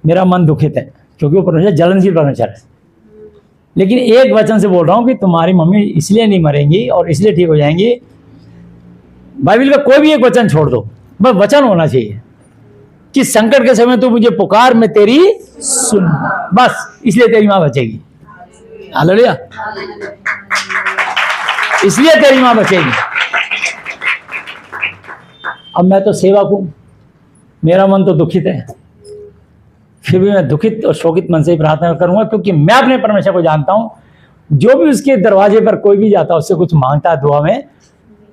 मेरा मन दुखित है क्योंकि वो परमेश्वर जलनशील परमेश्वर है। लेकिन एक वचन से बोल रहा हूँ कि तुम्हारी मम्मी इसलिए नहीं मरेंगी और इसलिए ठीक हो जाएंगी, बाइबल का कोई भी एक वचन छोड़ दो, बस वचन होना चाहिए कि संकट के समय तू मुझे पुकार, मैं तेरी सुन, बस इसलिए तेरी माँ बचेगी। हालेलुया, इसलिए तेरी माँ बचेगी। अब मैं तो सेवक हूं, मेरा मन तो दुखित है, फिर भी मैं दुखित और शोकित मन से ही प्रार्थना करूंगा, क्योंकि मैं अपने परमेश्वर को जानता हूं, जो भी उसके दरवाजे पर कोई भी जाता है, उससे कुछ मांगता है दुआ में,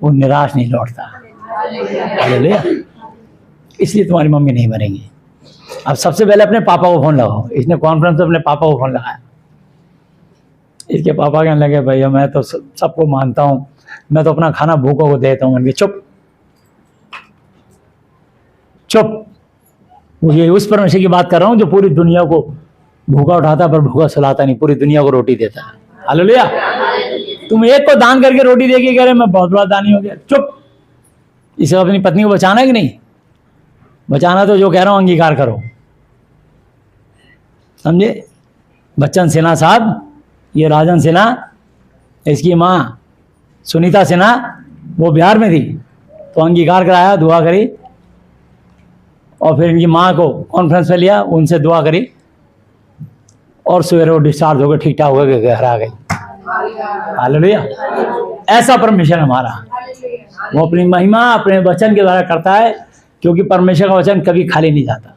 वो निराश नहीं लौटता। हालेलुया, इसलिए तुम्हारी मम्मी नहीं मरेंगी। अब सबसे पहले अपने पापा को फोन लगाओ। इसने कॉन्फ्रेंस में अपने पापा को फोन लगाया। इसके पापा कहने लगे, भैया मैं तो सबको मानता हूँ, मैं तो अपना खाना भूखों को देता हूँ। चुप चुप, मुझे उस परमेश्वर की बात कर रहा हूँ जो पूरी दुनिया को भूखा उठाता पर भूखा सुलाता नहीं, पूरी दुनिया को रोटी देता है। हालेलुया, तुम एक को दान करके रोटी देके कह रहे मैं बहुत बड़ा दानी हो गया। चुप, इसे अपनी पत्नी को बचाना है कि नहीं बचाना? तो जो कह रहा हूं अंगीकार करो, समझे? बच्चन सिन्हा साहब, ये राजन सिन्हा, इसकी माँ सुनीता सिन्हा, वो बिहार में थी, तो अंगीकार कराया, दुआ करी, और फिर इनकी माँ को कॉन्फ्रेंस में लिया, उनसे दुआ करी, और सवेरे वो डिस्चार्ज हो गए, ठीक ठाक हो गए, घर आ गई। हालेलुया, ऐसा परमेश्वर हमारा, वो अपनी महिमा अपने वचन के द्वारा करता है, क्योंकि परमेश्वर का वचन कभी खाली नहीं जाता।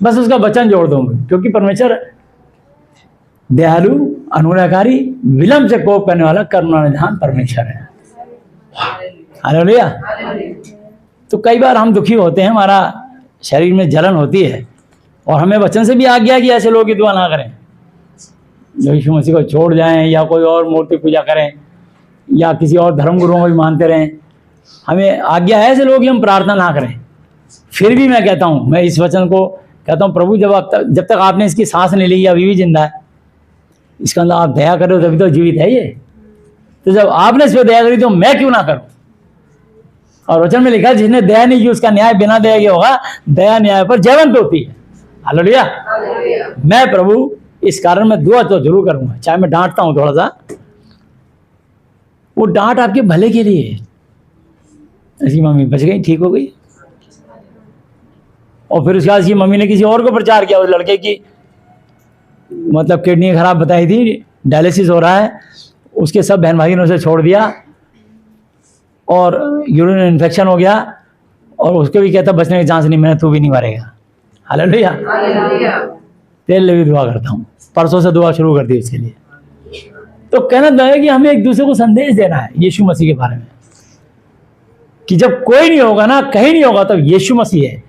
बस उसका वचन जोड़ दूंगा, क्योंकि परमेश्वर दयालु, अनुग्रहकारी, विलंब से कोप करने वाला, करुणा निधान परमेश्वर है। हालेलुया। तो कई बार हम दुखी होते हैं, हमारा शरीर में जलन होती है, और हमें वचन से भी आज्ञा कि ऐसे लोगों की दुआ ना करें, जो यीशु मसीह को छोड़ जाएं, या कोई और मूर्ति पूजा करें, या किसी और धर्म गुरुओं को भी मानते रहें। हमें आज्ञा है ऐसे लोग कि हम प्रार्थना ना करें। फिर भी मैं कहता हूँ, मैं इस वचन को कहता हूँ, प्रभु जब तक आपने इसकी सांस नहीं ली, अभी भी जिंदा है, इसका अंदर आप दया करो तभी तो जीवित है ये। तो जब आपने इस पर दया करी तो मैं क्यों ना करूं? और वचन में लिखा, जिसने दया नहीं की उसका न्याय बिना दया के होगा, दया न्याय पर जयवंत होती है। हालेलुया। मैं प्रभु इस कारण मैं दुआ तो जरूर करूंगा, चाहे मैं डांटता हूं थोड़ा सा, वो डांट आपके भले के लिए। इसकी मम्मी बच गई, ठीक हो गई, और फिर उसके बाद इसकी मम्मी ने किसी और को प्रचार किया, उस लड़के की मतलब किडनी खराब बताई थी, डायलिसिस हो रहा है, उसके सब बहन भाई ने उसे छोड़ दिया, और यूरिन इन्फेक्शन हो गया, और उसको भी कहता बचने की चांस नहीं, मैं तू भी नहीं मरेगा। हालेलुया। तेरे लिए भी दुआ करता हूँ, परसों से दुआ शुरू कर दी उसके लिए। तो कहना है कि हमें एक दूसरे को संदेश देना है यीशु मसीह के बारे में, कि जब कोई नहीं होगा ना, कहीं नहीं होगा, तब यीशु मसीह है,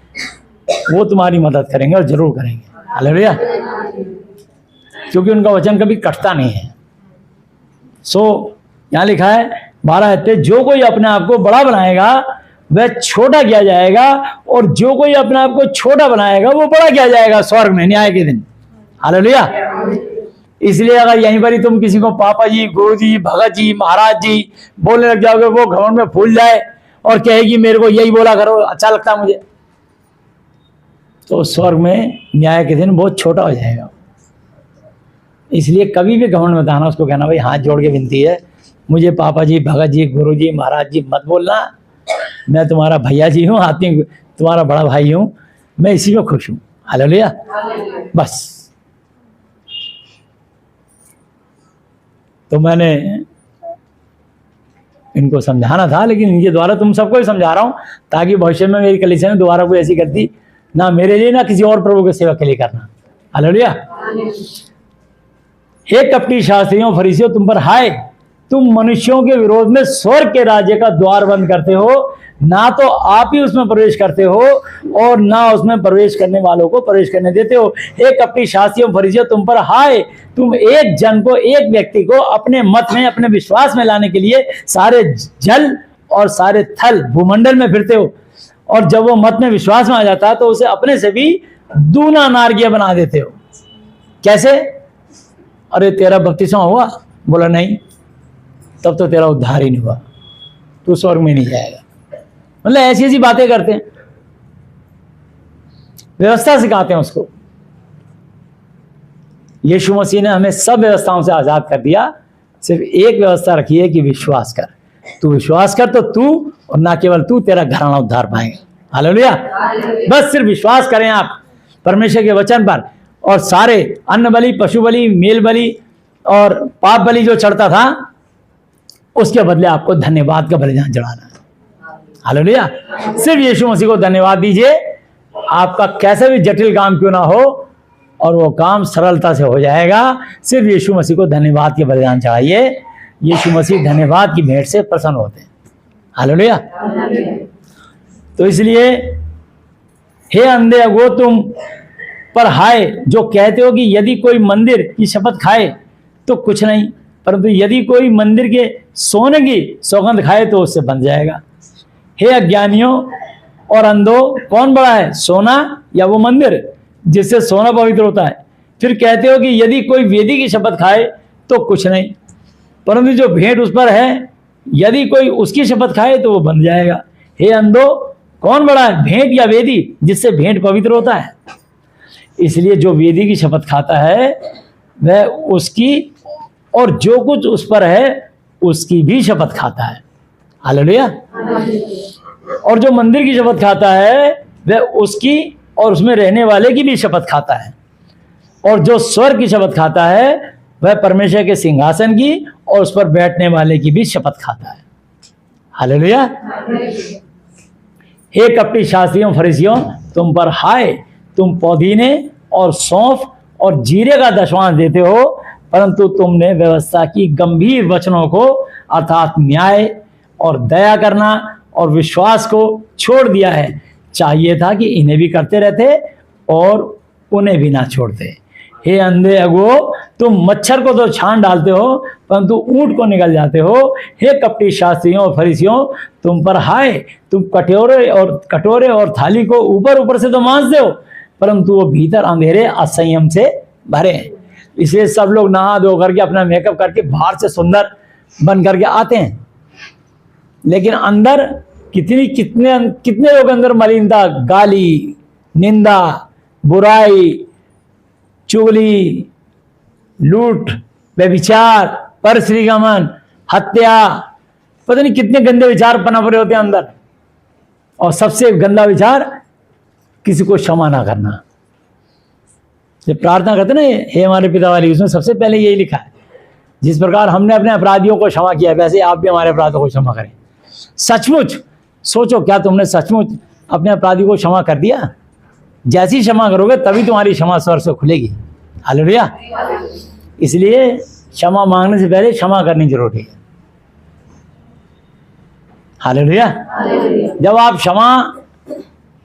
वो तुम्हारी मदद करेंगे और जरूर करेंगे। हालेलुया। क्योंकि उनका वचन कभी कटता नहीं है। यहाँ लिखा है 12 अध्याय, जो कोई अपने आप को बड़ा बनाएगा वह छोटा किया जाएगा, और जो कोई अपने आप को छोटा बनाएगा वो बड़ा किया जाएगा स्वर्ग में न्याय के दिन। हालेलुया। इसलिए अगर यहीं पर ही तुम किसी को पापा जी, गुरु जी, भगत जी, महाराज जी बोलने लग जाओगे, वो घमंड में फूल जाए और कहेगी मेरे को यही बोला करो, अच्छा लगता मुझे, तो स्वर्ग में न्याय के दिन बहुत छोटा हो जाएगा। इसलिए कभी भी घमंड में आना, उसको कहना भाई हाथ जोड़ के विनती है, मुझे पापा जी, भगत जी, गुरु जी, महाराज जी मत बोलना, मैं तुम्हारा भैया जी हूँ, आदमी तुम्हारा बड़ा भाई हूँ, मैं इसी में खुश हूँ। हालेलुया। बस। तो मैंने इनको समझाना था, लेकिन इनके द्वारा तुम सबको ही समझा रहा हूँ, ताकि भविष्य में मेरी कलीसिया में दोबारा कोई ऐसी गलती ना मेरे लिए ना किसी और प्रभु के सेवा के लिए करना। हालेलुया। हे कपटी शास्त्रियों, फरीसियों, तुम पर हाय, तुम मनुष्यों के विरोध में स्वर्ग के राज्य का द्वार बंद करते हो, ना तो आप ही उसमें प्रवेश करते हो और ना उसमें प्रवेश करने वालों को प्रवेश करने देते हो। हे कपटी शास्त्रियों, फरीसियों, तुम पर हाय, तुम एक जन को, एक व्यक्ति को अपने मत में, अपने विश्वास में लाने के लिए सारे जल और सारे थल भूमंडल में फिरते हो, और जब वो मत में विश्वास में आ जाता है तो उसे अपने से भी दूना नारकीय बना देते हो। कैसे? अरे तेरा बपतिस्मा हुआ? बोला नहीं, तब तो तेरा उद्धार ही नहीं हुआ, तू स्वर्ग में नहीं जाएगा। मतलब ऐसी ऐसी बातें करते हैं। व्यवस्था सिखाते हैं उसको। यीशु मसीह ने हमें सब व्यवस्थाओं से आजाद कर दिया, सिर्फ एक व्यवस्था रखी है कि विश्वास कर। तू विश्वास कर तो तू, और ना केवल तू, तेरा घराना उद्धार पाएगा। हालेलुया। बस सिर्फ विश्वास करें आप परमेश्वर के वचन पर, और सारे अन्न बलि, पशु बलि, मेल बलि और पाप बलि जो चढ़ता था, उसके बदले आपको धन्यवाद का बलिदान चढ़ाना है। हालेलुया। सिर्फ यीशु मसीह को धन्यवाद दीजिए, आपका कैसा भी जटिल काम क्यों ना हो, और वो काम सरलता से हो जाएगा। सिर्फ यीशु मसीह को धन्यवाद के बलिदान चढ़ाइए। यीशु मसीह धन्यवाद की भेंट से प्रसन्न होते हैं। हालेलुया। तो इसलिए हे अंधे अगो तुम पर हाय, जो कहते हो कि यदि कोई मंदिर की शपथ खाए तो कुछ नहीं, परंतु यदि कोई मंदिर के सोने की सौगंध खाए तो उससे बन जाएगा। हे अज्ञानियों और अंधो, कौन बड़ा है, सोना या वो मंदिर जिससे सोना पवित्र होता है? फिर कहते हो कि यदि कोई वेदी की शपथ खाए तो कुछ नहीं, परंतु जो भेंट उस पर है, यदि कोई उसकी शपथ खाए तो वो बन जाएगा। हे अंधो, कौन बड़ा है, भेंट या वेदी जिससे भेंट पवित्र होता है? इसलिए जो वेदी की शपथ खाता है वह उसकी, और जो कुछ उस पर है उसकी भी शपथ खाता है। हालेलुया। और जो मंदिर की शपथ खाता है वह उसकी और उसमें रहने वाले की भी शपथ खाता है। और जो स्वर्ग की शपथ खाता है वह परमेश्वर के सिंहासन की और उस पर बैठने वाले की भी शपथ खाता है। हालेलुया। हे कपटी शास्त्रियों फरीसियों, तुम पर हाय, तुम पुदीने और सौंफ और जीरे का दशवांश देते हो, परंतु तुमने व्यवस्था की गंभीर वचनों को, अर्थात न्याय और दया करना और विश्वास को छोड़ दिया है। चाहिए था कि इन्हें भी करते रहते और उन्हें भी ना छोड़ते। हे अंधे अगुओ, तुम मच्छर को तो छान डालते हो परंतु ऊंट को निगल जाते हो। हे कपटी शास्त्रियों और फरीसियों, तुम पर हाय, तुम कटोरे और थाली को ऊपर ऊपर से तो मांजते हो, परंतु वो भीतर अंधेरे असंयम से भरे हैं। इसलिए सब लोग नहा धो करके अपना मेकअप करके बाहर से सुंदर बन करके आते हैं, लेकिन अंदर कितने लोग अंदर मलिनता, गाली, निंदा, बुराई, चुगली, लूट, व्यभिचार, परश्रीगमन, हत्या, पता नहीं कितने गंदे विचार पनप रहे होते हैं अंदर। और सबसे गंदा विचार, किसी को क्षमा ना करना। जब प्रार्थना करते ना, हे हमारे पिता वाली, उसमें सबसे पहले यही लिखा है, जिस प्रकार हमने अपने अपराधियों को क्षमा किया वैसे आप भी हमारे अपराधों को क्षमा करें। सचमुच सोचो, क्या तुमने सचमुच अपने अपराधी को क्षमा कर दिया? जैसी क्षमा करोगे तभी तुम्हारी क्षमा स्वर से खुलेगी। हालेलुया। इसलिए क्षमा मांगने से पहले क्षमा करनी जरूरी है। हालेलुया। जब आप क्षमा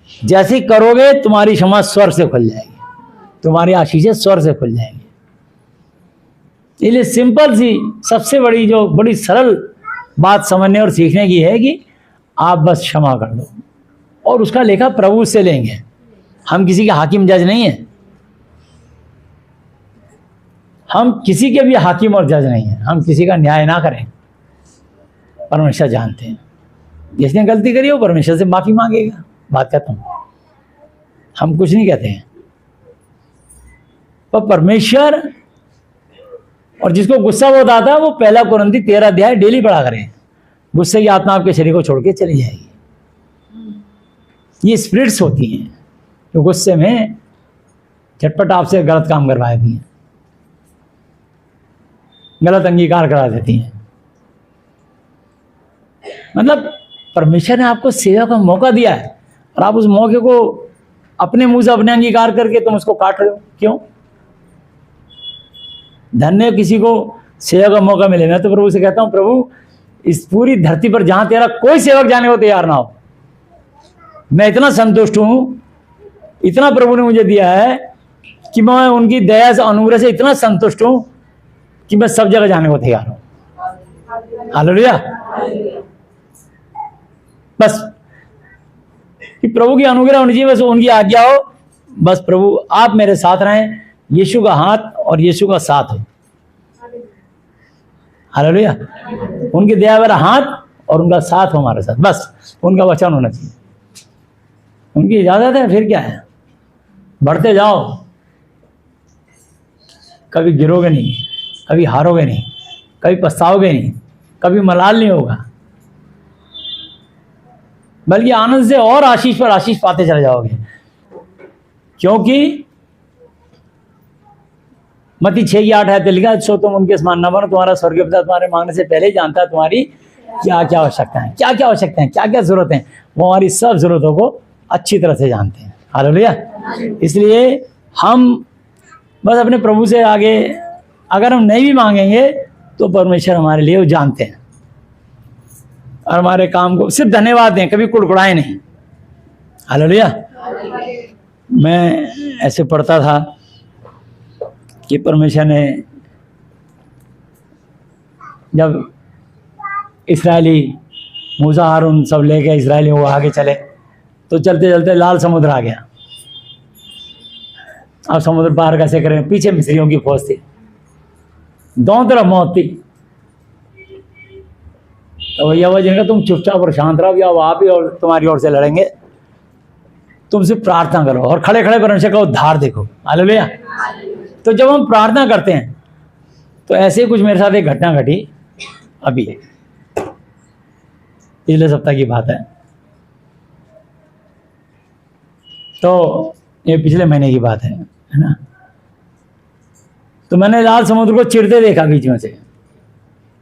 जैसी करोगे तुम्हारी क्षमा स्वर से खुल जाएगी, तुम्हारी आशीषें स्वर से खुल जाएंगी। इसलिए सिंपल सी सबसे बड़ी जो बड़ी सरल बात समझने और सीखने की है कि आप बस क्षमा कर दो, और उसका लेखा प्रभु से लेंगे। हम किसी के हाकिम जज नहीं है, हम किसी के भी हाकिम और जज नहीं है, हम किसी का न्याय ना करें। परमेश्वर जानते हैं, जिसने गलती करी हो परमेश्वर से माफी मांगेगा। बात कहता हूं, हम कुछ नहीं कहते हैं, पर परमेश्वर, और जिसको गुस्सा बहुत आता है वो 1 कुरिन्थी 13 अध्याय डेली पढ़ा करें। गुस्से की आत्मा आपके शरीर को छोड़ के चली जाएगी। ये स्पिरिट्स होती हैं जो गुस्से में झटपट आपसे गलत काम करवा देती हैं, गलत अंगीकार करा देती हैं। मतलब परमेश्वर ने आपको सेवा का मौका दिया है और आप उस मौके को अपने मुंह से अपने अंगीकार करके तुम उसको काट रहे हो। क्यों? धन्य किसी को सेवा का मौका मिले। मैं तो प्रभु से कहता हूं, प्रभु इस पूरी धरती पर जहां तेरा कोई सेवक जाने को तैयार ना हो, मैं इतना संतुष्ट हूं, इतना प्रभु ने मुझे दिया है कि मैं उनकी दया से, अनुग्रह से इतना संतुष्ट हूं कि मैं सब जगह जाने को तैयार हूं। हालेलुया। बस कि प्रभु की अनुग्रह होनी चाहिए, बस उनकी आज्ञा हो, बस प्रभु आप मेरे साथ रहें, यीशु का हाथ और यीशु का साथ हो। हालेलुया। उनकी दया वाला हाथ और उनका साथ हो हमारे साथ, बस उनका वचन होना चाहिए। उनकी इजाजत है, फिर क्या है। बढ़ते जाओ, कभी गिरोगे नहीं, कभी हारोगे नहीं, कभी पछताओगे नहीं, कभी मलाल नहीं होगा, बल्कि आनंद से और आशीष पर आशीष पाते चले जाओगे। क्योंकि मत्ती 6:8 है, लिखा है, सो तुम उनके समान न बनो, तुम्हारा स्वर्गीय पिता तुम्हारे मांगने से पहले ही जानता है तुम्हारी क्या क्या आवश्यकता है, क्या क्या आवश्यकता है, क्या क्या जरूरत है। वो हमारी सब जरूरतों को अच्छी तरह से जानते हैं। हालेलुया। इसलिए हम बस अपने प्रभु से आगे अगर हम नहीं भी मांगेंगे तो परमेश्वर हमारे लिए वो जानते हैं और हमारे काम को सिर्फ धन्यवाद दें, कभी कुड़कुड़ाए नहीं। हालेलुया। मैं ऐसे पढ़ता था कि परमेश्वर ने जब इस्राएली मूसा हारून सब लेके इस्राएली वो आगे चले तो चलते चलते लाल समुद्र आ गया। अब समुद्र पार कैसे करें, पीछे मिस्रियों की फौज थी, दोनों तरफ मौत थी। तो भैया वो जिनका तुम चुपचाप और शांत रहो, या वो आप ही और तुम्हारी ओर से लड़ेंगे, तुम सिर्फ प्रार्थना करो और खड़े खड़े परमेश्वर का उद्धार देखो। हालेलुया। तो जब हम प्रार्थना करते हैं तो ऐसे ही कुछ मेरे साथ एक घटना घटी अभी, पिछले सप्ताह की बात है। तो ये पिछले महीने की बात है ना। तो मैंने लाल समुद्र को चिरते देखा बीच में से,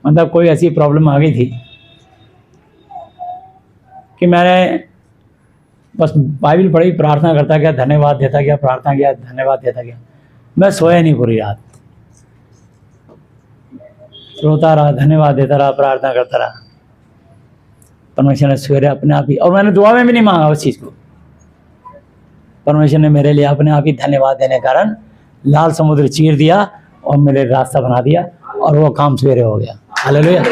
मतलब कोई ऐसी प्रॉब्लम आ गई थी कि मैंने बस बाइबल पढ़ी, प्रार्थना करता गया, धन्यवाद देता गया, प्रार्थना किया, धन्यवाद देता गया। मैं सोया नहीं पूरी रात, रोता रहा, धन्यवाद देता रहा, प्रार्थना करता रहा। परमेश्वर ने सवेरे अपने आप ही, और मैंने दुआ में भी नहीं मांगा उस चीज़ को, परमेश्वर ने मेरे लिए अपने आप ही धन्यवाद देने के कारण लाल समुद्र चीर दिया और मेरे रास्ता बना दिया और वो काम सवेरे हो गया। हालेलुया।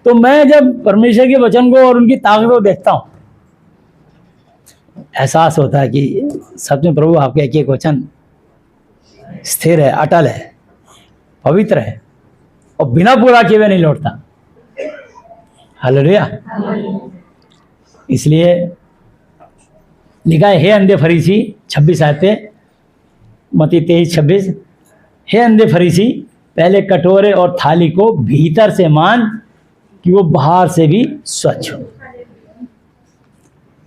तो मैं जब परमेश्वर के वचन को और उनकी ताकत को देखता हूँ, एहसास होता है कि सच में प्रभु आपके एक एक वचन स्थिर है, अटल है, पवित्र है और बिना पूरा किए हुए नहीं लौटता। हालेलुया। इसलिए लिखा है, हे अंधे फरीसी, 26 आयतें, मत्ती 23:26, हे अंधे फरीसी, पहले कटोरे और थाली को भीतर से मान कि वो बाहर से भी स्वच्छ हो।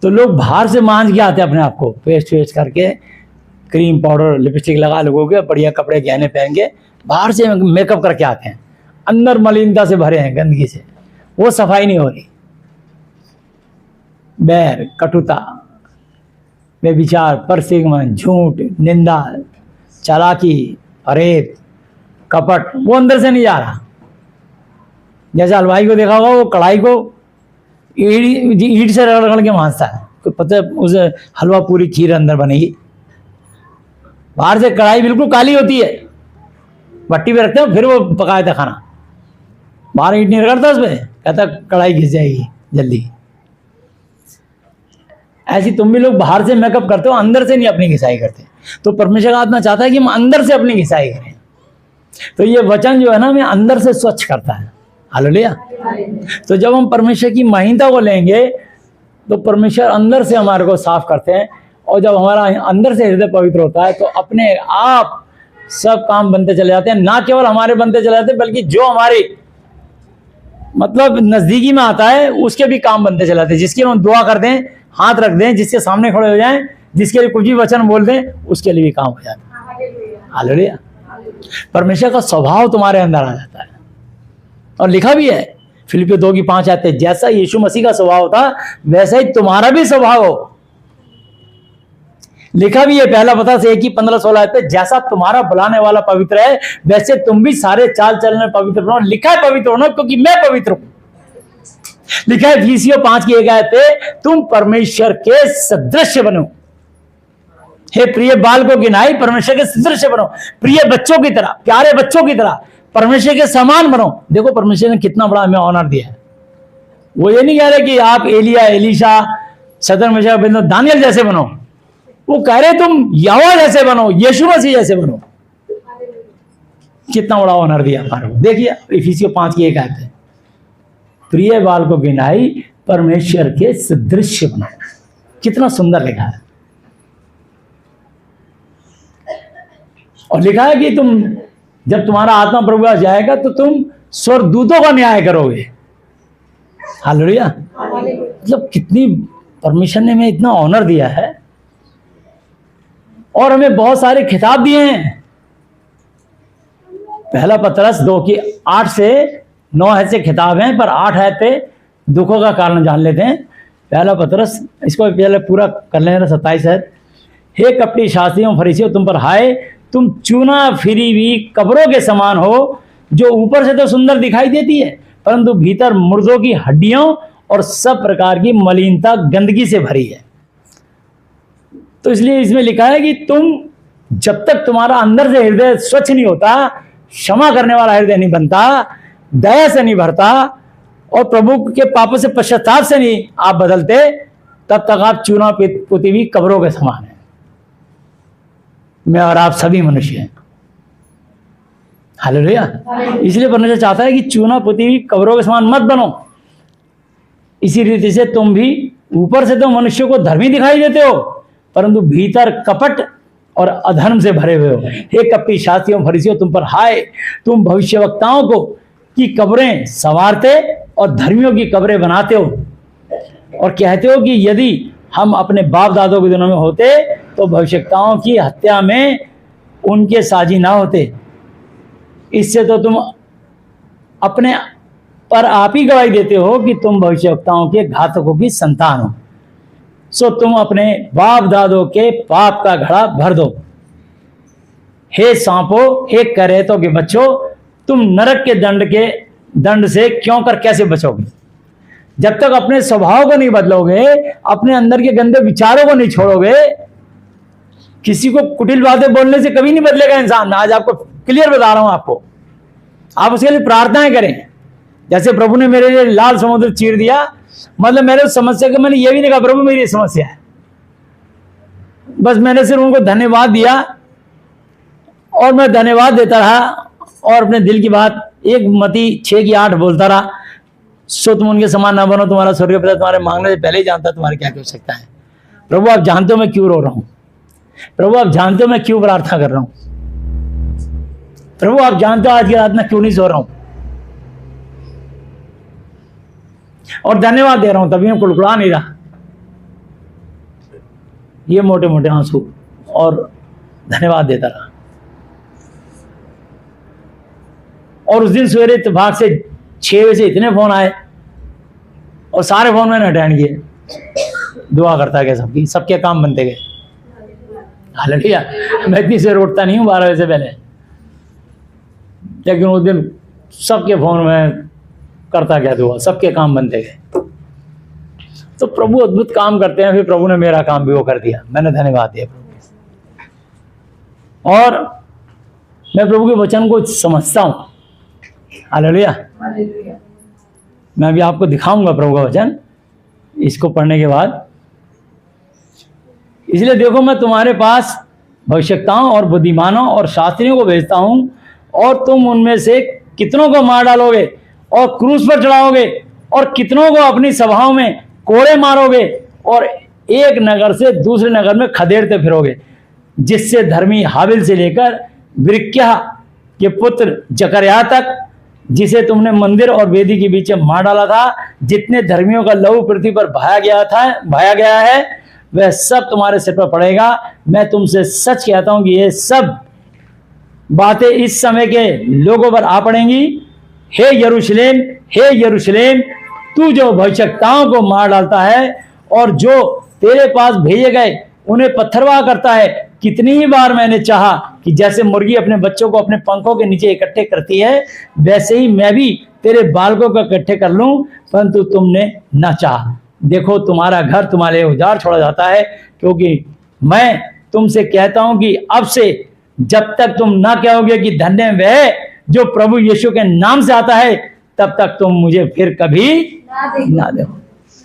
तो लोग बाहर से मांझ के आते हैं अपने आप को, पेस्ट वेस्ट करके, क्रीम पाउडर लिपस्टिक लगा लोगे, बढ़िया कपड़े गहने पहन के बाहर से मेकअप करके आते हैं, अंदर मलिनता से भरे हैं, गंदगी से, वो सफाई नहीं हो रही। बैर, कटुता, बेविचार, परसिगमन, झूठ, निंदा, चालाकी, फरेब, कपट, वो अंदर से नहीं जा रहा। जैसे हलवाई को देखा होगा, वो कढ़ाई को ईंट से रगड़ के मांजता है, तो पता है उसे हलवा पूरी खीर अंदर बनेगी। बाहर से कढ़ाई बिल्कुल काली होती है, भट्टी पे रखते हो फिर वो पकाया था खाना, बाहर ईंट नहीं रगड़ता उसमें, कहता कढ़ाई घिस जाएगी जल्दी। ऐसी तुम भी लोग बाहर से मेकअप करते हो, अंदर से नहीं अपनी घिसाई करते। तो परमेश्वर का आत्मा चाहता है कि हम अंदर से अपनी घिसाई करें। तो ये वचन जो है ना, हमें अंदर से स्वच्छ करता है। हालेलुया। तो जब हम परमेश्वर की महिमा को लेंगे तो परमेश्वर अंदर से हमारे को साफ करते हैं, और जब हमारा अंदर से हृदय पवित्र होता है तो अपने आप सब काम बनते चले जाते हैं। ना केवल हमारे बनते चले जाते हैं, बल्कि जो हमारी मतलब नजदीकी में आता है उसके भी काम बनते चले जाते हैं। जिसके हम दुआ कर दें, हाथ रख दें, जिसके सामने खड़े हो जाएं, जिसके लिए कुछ भी वचन बोल दें, उसके लिए भी काम हो जाता है। हालेलुया। परमेश्वर का स्वभाव तुम्हारे अंदर आ जाता है, और लिखा भी है फिलिपियों 2:5 आते, जैसा यीशु मसीह का स्वभाव था वैसा ही तुम्हारा भी स्वभाव हो। लिखा भी है पहला पता से 1:15-16 आते, जैसा तुम्हारा बुलाने वाला पवित्र है वैसे तुम भी सारे चाल चलने पवित्र बनो। लिखा है पवित्र होना, क्योंकि मैं पवित्र हूं। लिखा है इफिसियों 5:1 आते, तुम परमेश्वर के सदृश बनो। हे प्रिय बाल को गिनाई, परमेश्वर के सदृश बनो, प्रिय बच्चों की तरह, प्यारे बच्चों की तरह परमेश्वर के समान बनो। देखो परमेश्वर ने कितना बड़ा हमें ऑनर दिया है। वो ये नहीं कह रहे कि आप एलिया, एलीशा, सदर मिशा, दानियल जैसे बनो। वो कह रहे तुम यहोवा जैसे बनो, यीशु मसीह जैसे बनो। कितना बड़ा ऑनर दिया हमारे को। देखिए इफिसियों 5:1 आयत है, प्रिय बाल को गिनाई, परमेश्वर के सदृश्य बनाओ। कितना सुंदर लिखा है। और लिखा है कि तुम जब तुम्हारा आत्मा प्रभु पास जाएगा तो तुम स्वर्गदूतों का न्याय करोगे। हालेलुया। मतलब कितनी परमेश्वर ने हमें इतना ऑनर दिया है और हमें बहुत सारे खिताब दिए हैं। पहला पतरस 2:8 से 9 ऐसे खिताब हैं, पर 8 है पे दुखों का कारण जान लेते हैं। पहला पतरस, इसको पहले पूरा कर लेना। 27 है। हे कपटी शास्त्रियों फरीसियों, तुम पर हाय, तुम चूना फिरी हुई कब्रों के समान हो, जो ऊपर से तो सुंदर दिखाई देती है परंतु भीतर मुर्दों की हड्डियों और सब प्रकार की मलिनता गंदगी से भरी है। तो इसलिए इसमें लिखा है कि तुम जब तक तुम्हारा अंदर से हृदय स्वच्छ नहीं होता, क्षमा करने वाला हृदय नहीं बनता, दया से नहीं भरता और प्रभु के पापों से पश्चाताप से नहीं आप बदलते, तब तक आप चूना पुती हुई कब्रों के समान हैं। मैं और आप सभी मनुष्य हैं। हालेलुया। इसलिए परमेश्वर चाहता है कि चूना पुती हुई कब्रों के समान मत बनो। इसी रीति से तुम भी ऊपर से तो मनुष्यों को धर्मी दिखाई देते हो परंतु भीतर कपट और अधर्म से भरे हुए हो। हे कपटी शास्त्रियों फरीसियों, तुम पर हाय, तुम भविष्यवक्ताओं को की कब्रें संवारते और धर्मियों की कब्रें बनाते हो और कहते हो कि यदि हम अपने बाप दादों के दिनों में होते तो भविष्यवक्ताओं की हत्या में उनके साझी ना होते। इससे तो तुम अपने पर आप ही गवाही देते हो कि तुम भविष्यवक्ताओं के घातकों की संतान हो। सो तुम अपने बाप दादों के पाप का घड़ा भर दो। हे सांपों, हे करेतों के बच्चों, तुम नरक के दंड से क्यों कर कैसे बचोगे? जब तक अपने स्वभाव को नहीं बदलोगे, अपने अंदर के गंदे विचारों को नहीं छोड़ोगे, किसी को कुटिल बातें बोलने से कभी नहीं बदलेगा इंसान। आज आपको क्लियर बता रहा हूं आपको। आप उसके लिए प्रार्थनाएं करें। जैसे प्रभु ने मेरे लिए लाल समुद्र चीर दिया, मतलब मेरे उस समस्या को मैंने ये भी नहीं कहा प्रभु मेरी समस्या है, बस मैंने सिर्फ उनको धन्यवाद दिया और मैं धन्यवाद देता रहा और अपने दिल की बात 1 मत्ती 6:8 बोलता रहा। सो तुम उनके समान ना बनो, तुम्हारा स्वर्गीय पिता तुम्हारे मांगने से पहले ही जानता तुम्हारे क्या हो सकता है। प्रभु आप जानते हो मैं क्यों रो रहा हूं, प्रभु आप जानते हो मैं क्यों प्रार्थना कर रहा हूं, प्रभु आप जानते हो आज की रात में क्यों नहीं सो रहा हूं और धन्यवाद दे रहा हूं, तभी मैं कुड़कुड़ा नहीं रहा। ये मोटे मोटे आंसू और धन्यवाद देता रहा। और उस दिन सवेरे इत्तेफाक से 6 बजे इतने फोन आए और सारे फोन मैंने अटेंड किए। दुआ करता गया सबकी, सबके काम बनते गए। हालेलुया। मैं इतनी से उठता नहीं हूँ 12 बजे से पहले, लेकिन उस दिन सबके फोन में करता गया दुआ, सबके काम बनते गए। तो प्रभु अद्भुत काम करते हैं। फिर प्रभु ने मेरा काम भी वो कर दिया, मैंने धन्यवाद दिया प्रभु। और मैं प्रभु के वचन को समझता हूं। हालेलुया। मैं अभी आपको दिखाऊंगा प्रभु का वचन इसको पढ़ने के बाद। इसलिए देखो मैं तुम्हारे पास भविष्यवक्ताओं और बुद्धिमानों और शास्त्रियों को भेजता हूं और तुम उनमें से कितनों को मार डालोगे और क्रूस पर चढ़ाओगे और कितनों को अपनी सभाओं में कोड़े मारोगे और एक नगर से दूसरे नगर में खदेड़ते फिरोगे, जिससे धर्मी हाबिल से लेकर बिरिक्याह के पुत्र जकर्याह तक, जिसे तुमने मंदिर और वेदी के बीच में मार डाला था, जितने धर्मियों का लहू पृथ्वी पर बहाया गया है वह सब तुम्हारे सिर पर पड़ेगा। मैं तुमसे सच कहता हूं कि ये सब बातें इस समय के लोगों पर आ पड़ेंगी। हे यरूशलेम, हे यरूशलेम, तू जो भविष्यवक्ताओं को मार डालता है और जो तेरे पास भेजे गए उन्हें पत्थरवाह करता है, कितनी ही बार मैंने चाहा कि जैसे मुर्गी अपने बच्चों को अपने पंखों के नीचे इकट्ठे करती है, वैसे ही मैं भी तेरे बालकों को इकट्ठे कर लूं, परंतु तुमने न चाहा। देखो तुम्हारा घर तुम्हारे उजाड़ छोड़ा जाता है, क्योंकि मैं तुमसे कहता हूं कि अब से जब तक तुम ना कहोगे कि धन्य वह जो प्रभु यीशु के नाम से आता है, तब तक तुम मुझे फिर कभी ना दो।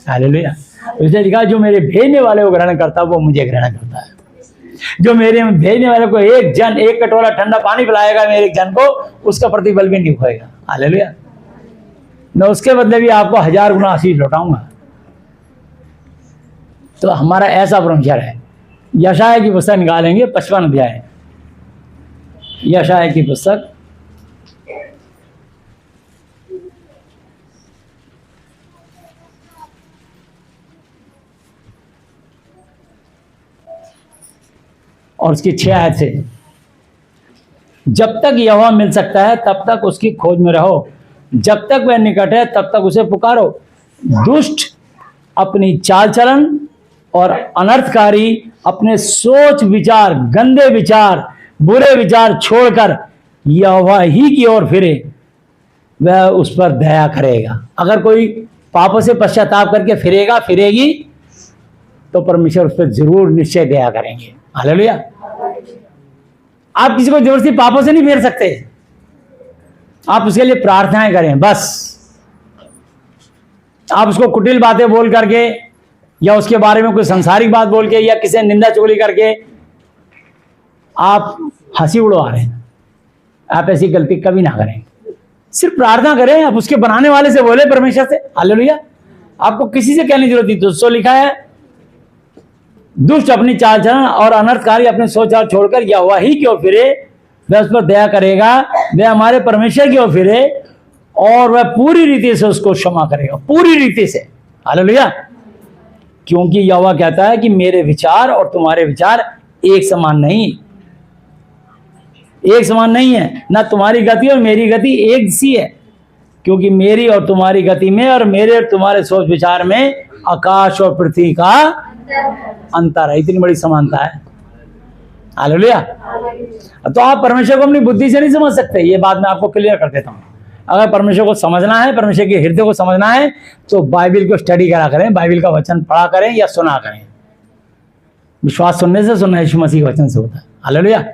हालेलुया। इसलिए लिखा जो मेरे भेजने वाले को ग्रहण करता है वो मुझे ग्रहण करता है। जो मेरे भेजने वाले को एक कटोरा ठंडा पानी पिलाएगा मेरे एक जन को, उसका प्रतिफल भी नहीं होएगा। हालेलुया। मैं उसके बदले भी आपको 1000 गुना आशीष लौटाऊंगा। तो हमारा ऐसा परमेश्वर है। यशाया की पुस्तक निकालेंगे 55 अध्याय, यशाया की पुस्तक और उसकी 6 आयत से, जब तक यहोवा मिल सकता है तब तक उसकी खोज में रहो, जब तक वह निकट है तब तक उसे पुकारो। दुष्ट अपनी चाल चलन और अनर्थकारी अपने सोच विचार, गंदे विचार, बुरे विचार छोड़कर यहोवा ही की ओर फिरे, वह उस पर दया करेगा। अगर कोई पापों से पश्चाताप करके फिरेगा, फिरेगी, तो परमेश्वर उस पर जरूर निश्चय दया करेंगे। हालेलुया। आप किसी को जबरदस्ती पापों से नहीं फेर सकते, आप उसके लिए प्रार्थनाएं करें बस। आप उसको कुटिल बातें बोल करके या उसके बारे में कोई संसारिक बात बोल के या किसी निंदा चुगली करके आप हंसी उड़वा रहे हैं, आप ऐसी गलती कभी ना करें। सिर्फ प्रार्थना करें, आप उसके बनाने वाले से बोले, परमेश्वर से। हालेलुया। आपको किसी से कहने की जरूरत नहीं। तो लिखा है, दुष्ट अपनी चाल चलन और अनर्थकारी अपने सोच विचार छोड़कर यहोवा ही की ओर फिरे, वह उस पर दया करेगा। वह हमारे परमेश्वर की ओर फिरे और वह पूरी रीति से उसको क्षमा करेगा, पूरी रीति से। हालेलुया। क्योंकि यहोवा कहता है कि मेरे विचार और तुम्हारे विचार एक समान नहीं, एक समान नहीं है। ना तुम्हारी गति और मेरी गति एक सी है, क्योंकि मेरी और तुम्हारी गति में और मेरे और तुम्हारे सोच विचार में आकाश और पृथ्वी का अंतर है। इतनी बड़ी समानता है। हालेलुया। तो आप परमेश्वर को अपनी बुद्धि से नहीं समझ सकते, ये बात मैं आपको क्लियर कर देता हूं। अगर परमेश्वर को समझना है, परमेश्वर के हृदय को समझना है, तो बाइबिल को स्टडी करा करें, बाइबिल का वचन पढ़ा करें या सुना करें। विश्वास सुनने से, सुनना यीशु मसीह के वचन से होता है। हालेलुया।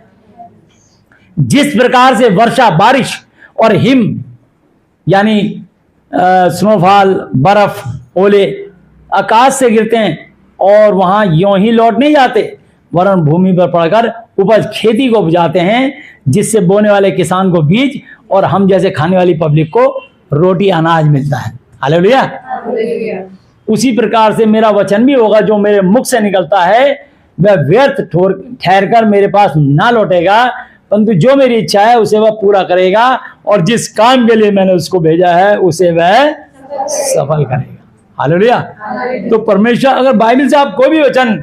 जिस प्रकार से वर्षा, बारिश और हिम यानी स्नोफॉल, बर्फ, ओले आकाश से गिरते हैं और वहां यों ही लौट नहीं जाते, वरन भूमि पर पड़कर उपज खेती को उपजाते हैं, जिससे बोने वाले किसान को बीज और हम जैसे खाने वाली पब्लिक को रोटी अनाज मिलता है। हालेलुया। उसी प्रकार से मेरा वचन भी होगा जो मेरे मुख से निकलता है, वह व्यर्थ ठहर कर मेरे पास ना लौटेगा, परंतु जो मेरी इच्छा है उसे वह पूरा करेगा और जिस काम के लिए मैंने उसको भेजा है उसे वह सफल करेगा। हालेलुया। तो परमेश्वर, अगर बाइबल से आप कोई भी वचन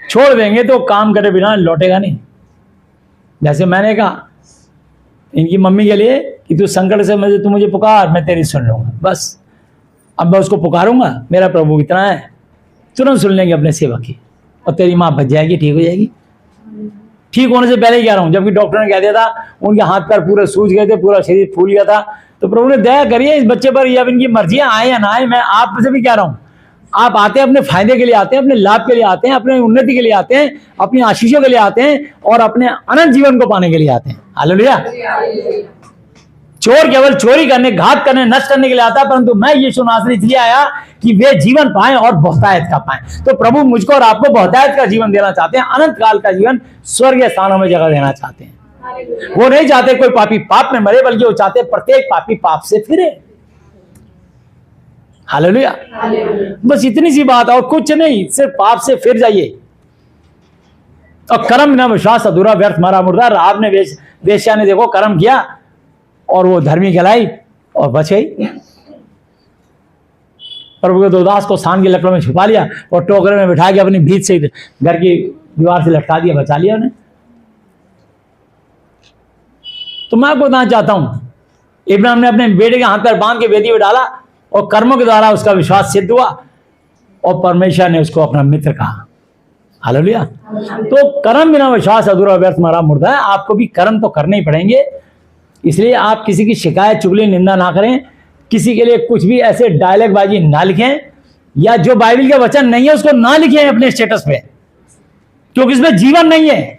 छोड़ देंगे तो काम करे बिना लौटेगा नहीं। जैसे मैंने कहा इनकी मम्मी के लिए कि तू संकट से तू मुझे पुकार, मैं तेरी सुन लूंगा। बस अब मैं उसको पुकारूंगा, मेरा प्रभु इतना है, तुरंत सुन लेंगे अपने सेवक की और तेरी माँ बच जाएगी, ठीक हो जाएगी। ठीक होने से पहले ही कह रहा हूं, जबकि डॉक्टर ने कह दिया था, उनके हाथ पैर पूरे सूज गए थे, पूरा शरीर फूल गया था, तो प्रभु ने दया करिए इस बच्चे पर। अब इनकी मर्जियां आए या ना आए, मैं आपसे भी कह रहा हूं, आप आते हैं अपने फायदे के लिए आते हैं, अपने लाभ के लिए आते हैं, अपने उन्नति के लिए आते हैं, अपनी आशीषों के लिए आते हैं और अपने अनंत जीवन को पाने के लिए आते हैं। हालेलुया। चोर केवल चोरी करने, घात करने, नष्ट करने के लिए आता है, परंतु मैं यीशु नासरी इसलिए आया कि वे जीवन पाएं और बहुतायत का पाएं। तो प्रभु मुझको और आपको बहुतायत का जीवन देना चाहते हैं, अनंत काल का जीवन, स्वर्गीय स्थानों में जगह देना चाहते हैं। वो नहीं चाहते कोई पापी पाप में मरे, बल्कि वो चाहते प्रत्येक पापी पाप से फिरे। हालेलुया। बस इतनी सी बात और कुछ नहीं, सिर्फ पाप से फिर जाइए। और कर्म बिना विश्वास अधूरा व्यर्थ मरा मुर्दा। राहाब ने वेश्या ने देखो कर्म किया और वो धर्मी कहलाई और बच गई। प्रभु के दोदास को सान के लकड़ों में छुपा लिया और टोकरे में बिठा के अपनी भीत से घर की दीवार से लटका दिया, बचा लिया उन्हें। तो मैं आपको बताना चाहता हूं, इब्राहिम ने अपने बेटे के हाथ पर बांध के वेदी में डाला और कर्मों के द्वारा उसका विश्वास सिद्ध हुआ और परमेश्वर ने उसको अपना मित्र कहा। हालेलुया। तो कर्म बिना विश्वास अधूरा व्यर्थ मरा मुर्दा है। आपको भी कर्म तो करने ही पड़ेंगे, इसलिए आप किसी की शिकायत, चुगली, निंदा ना करें, किसी के लिए कुछ भी ऐसे डायलॉग बाजी ना लिखें, या जो बाइबल के वचन नहीं है उसको ना लिखें अपने स्टेटस पे, क्योंकि इसमें जीवन नहीं है,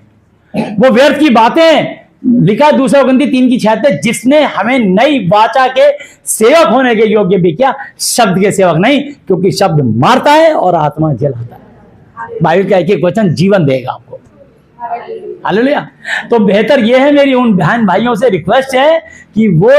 वो व्यर्थ की बातें। लिखा 2 Corinthians 3:6, जिसने हमें नई वाचा के सेवक होने के योग्य भी किया, शब्द के सेवक नहीं, क्योंकि शब्द मारता है और आत्मा जलाता है। बाइबल का एक वचन जीवन देगा आपको। हालेलुया। तो बेहतर यह है, मेरी उन बहन भाइयों से रिक्वेस्ट है कि वो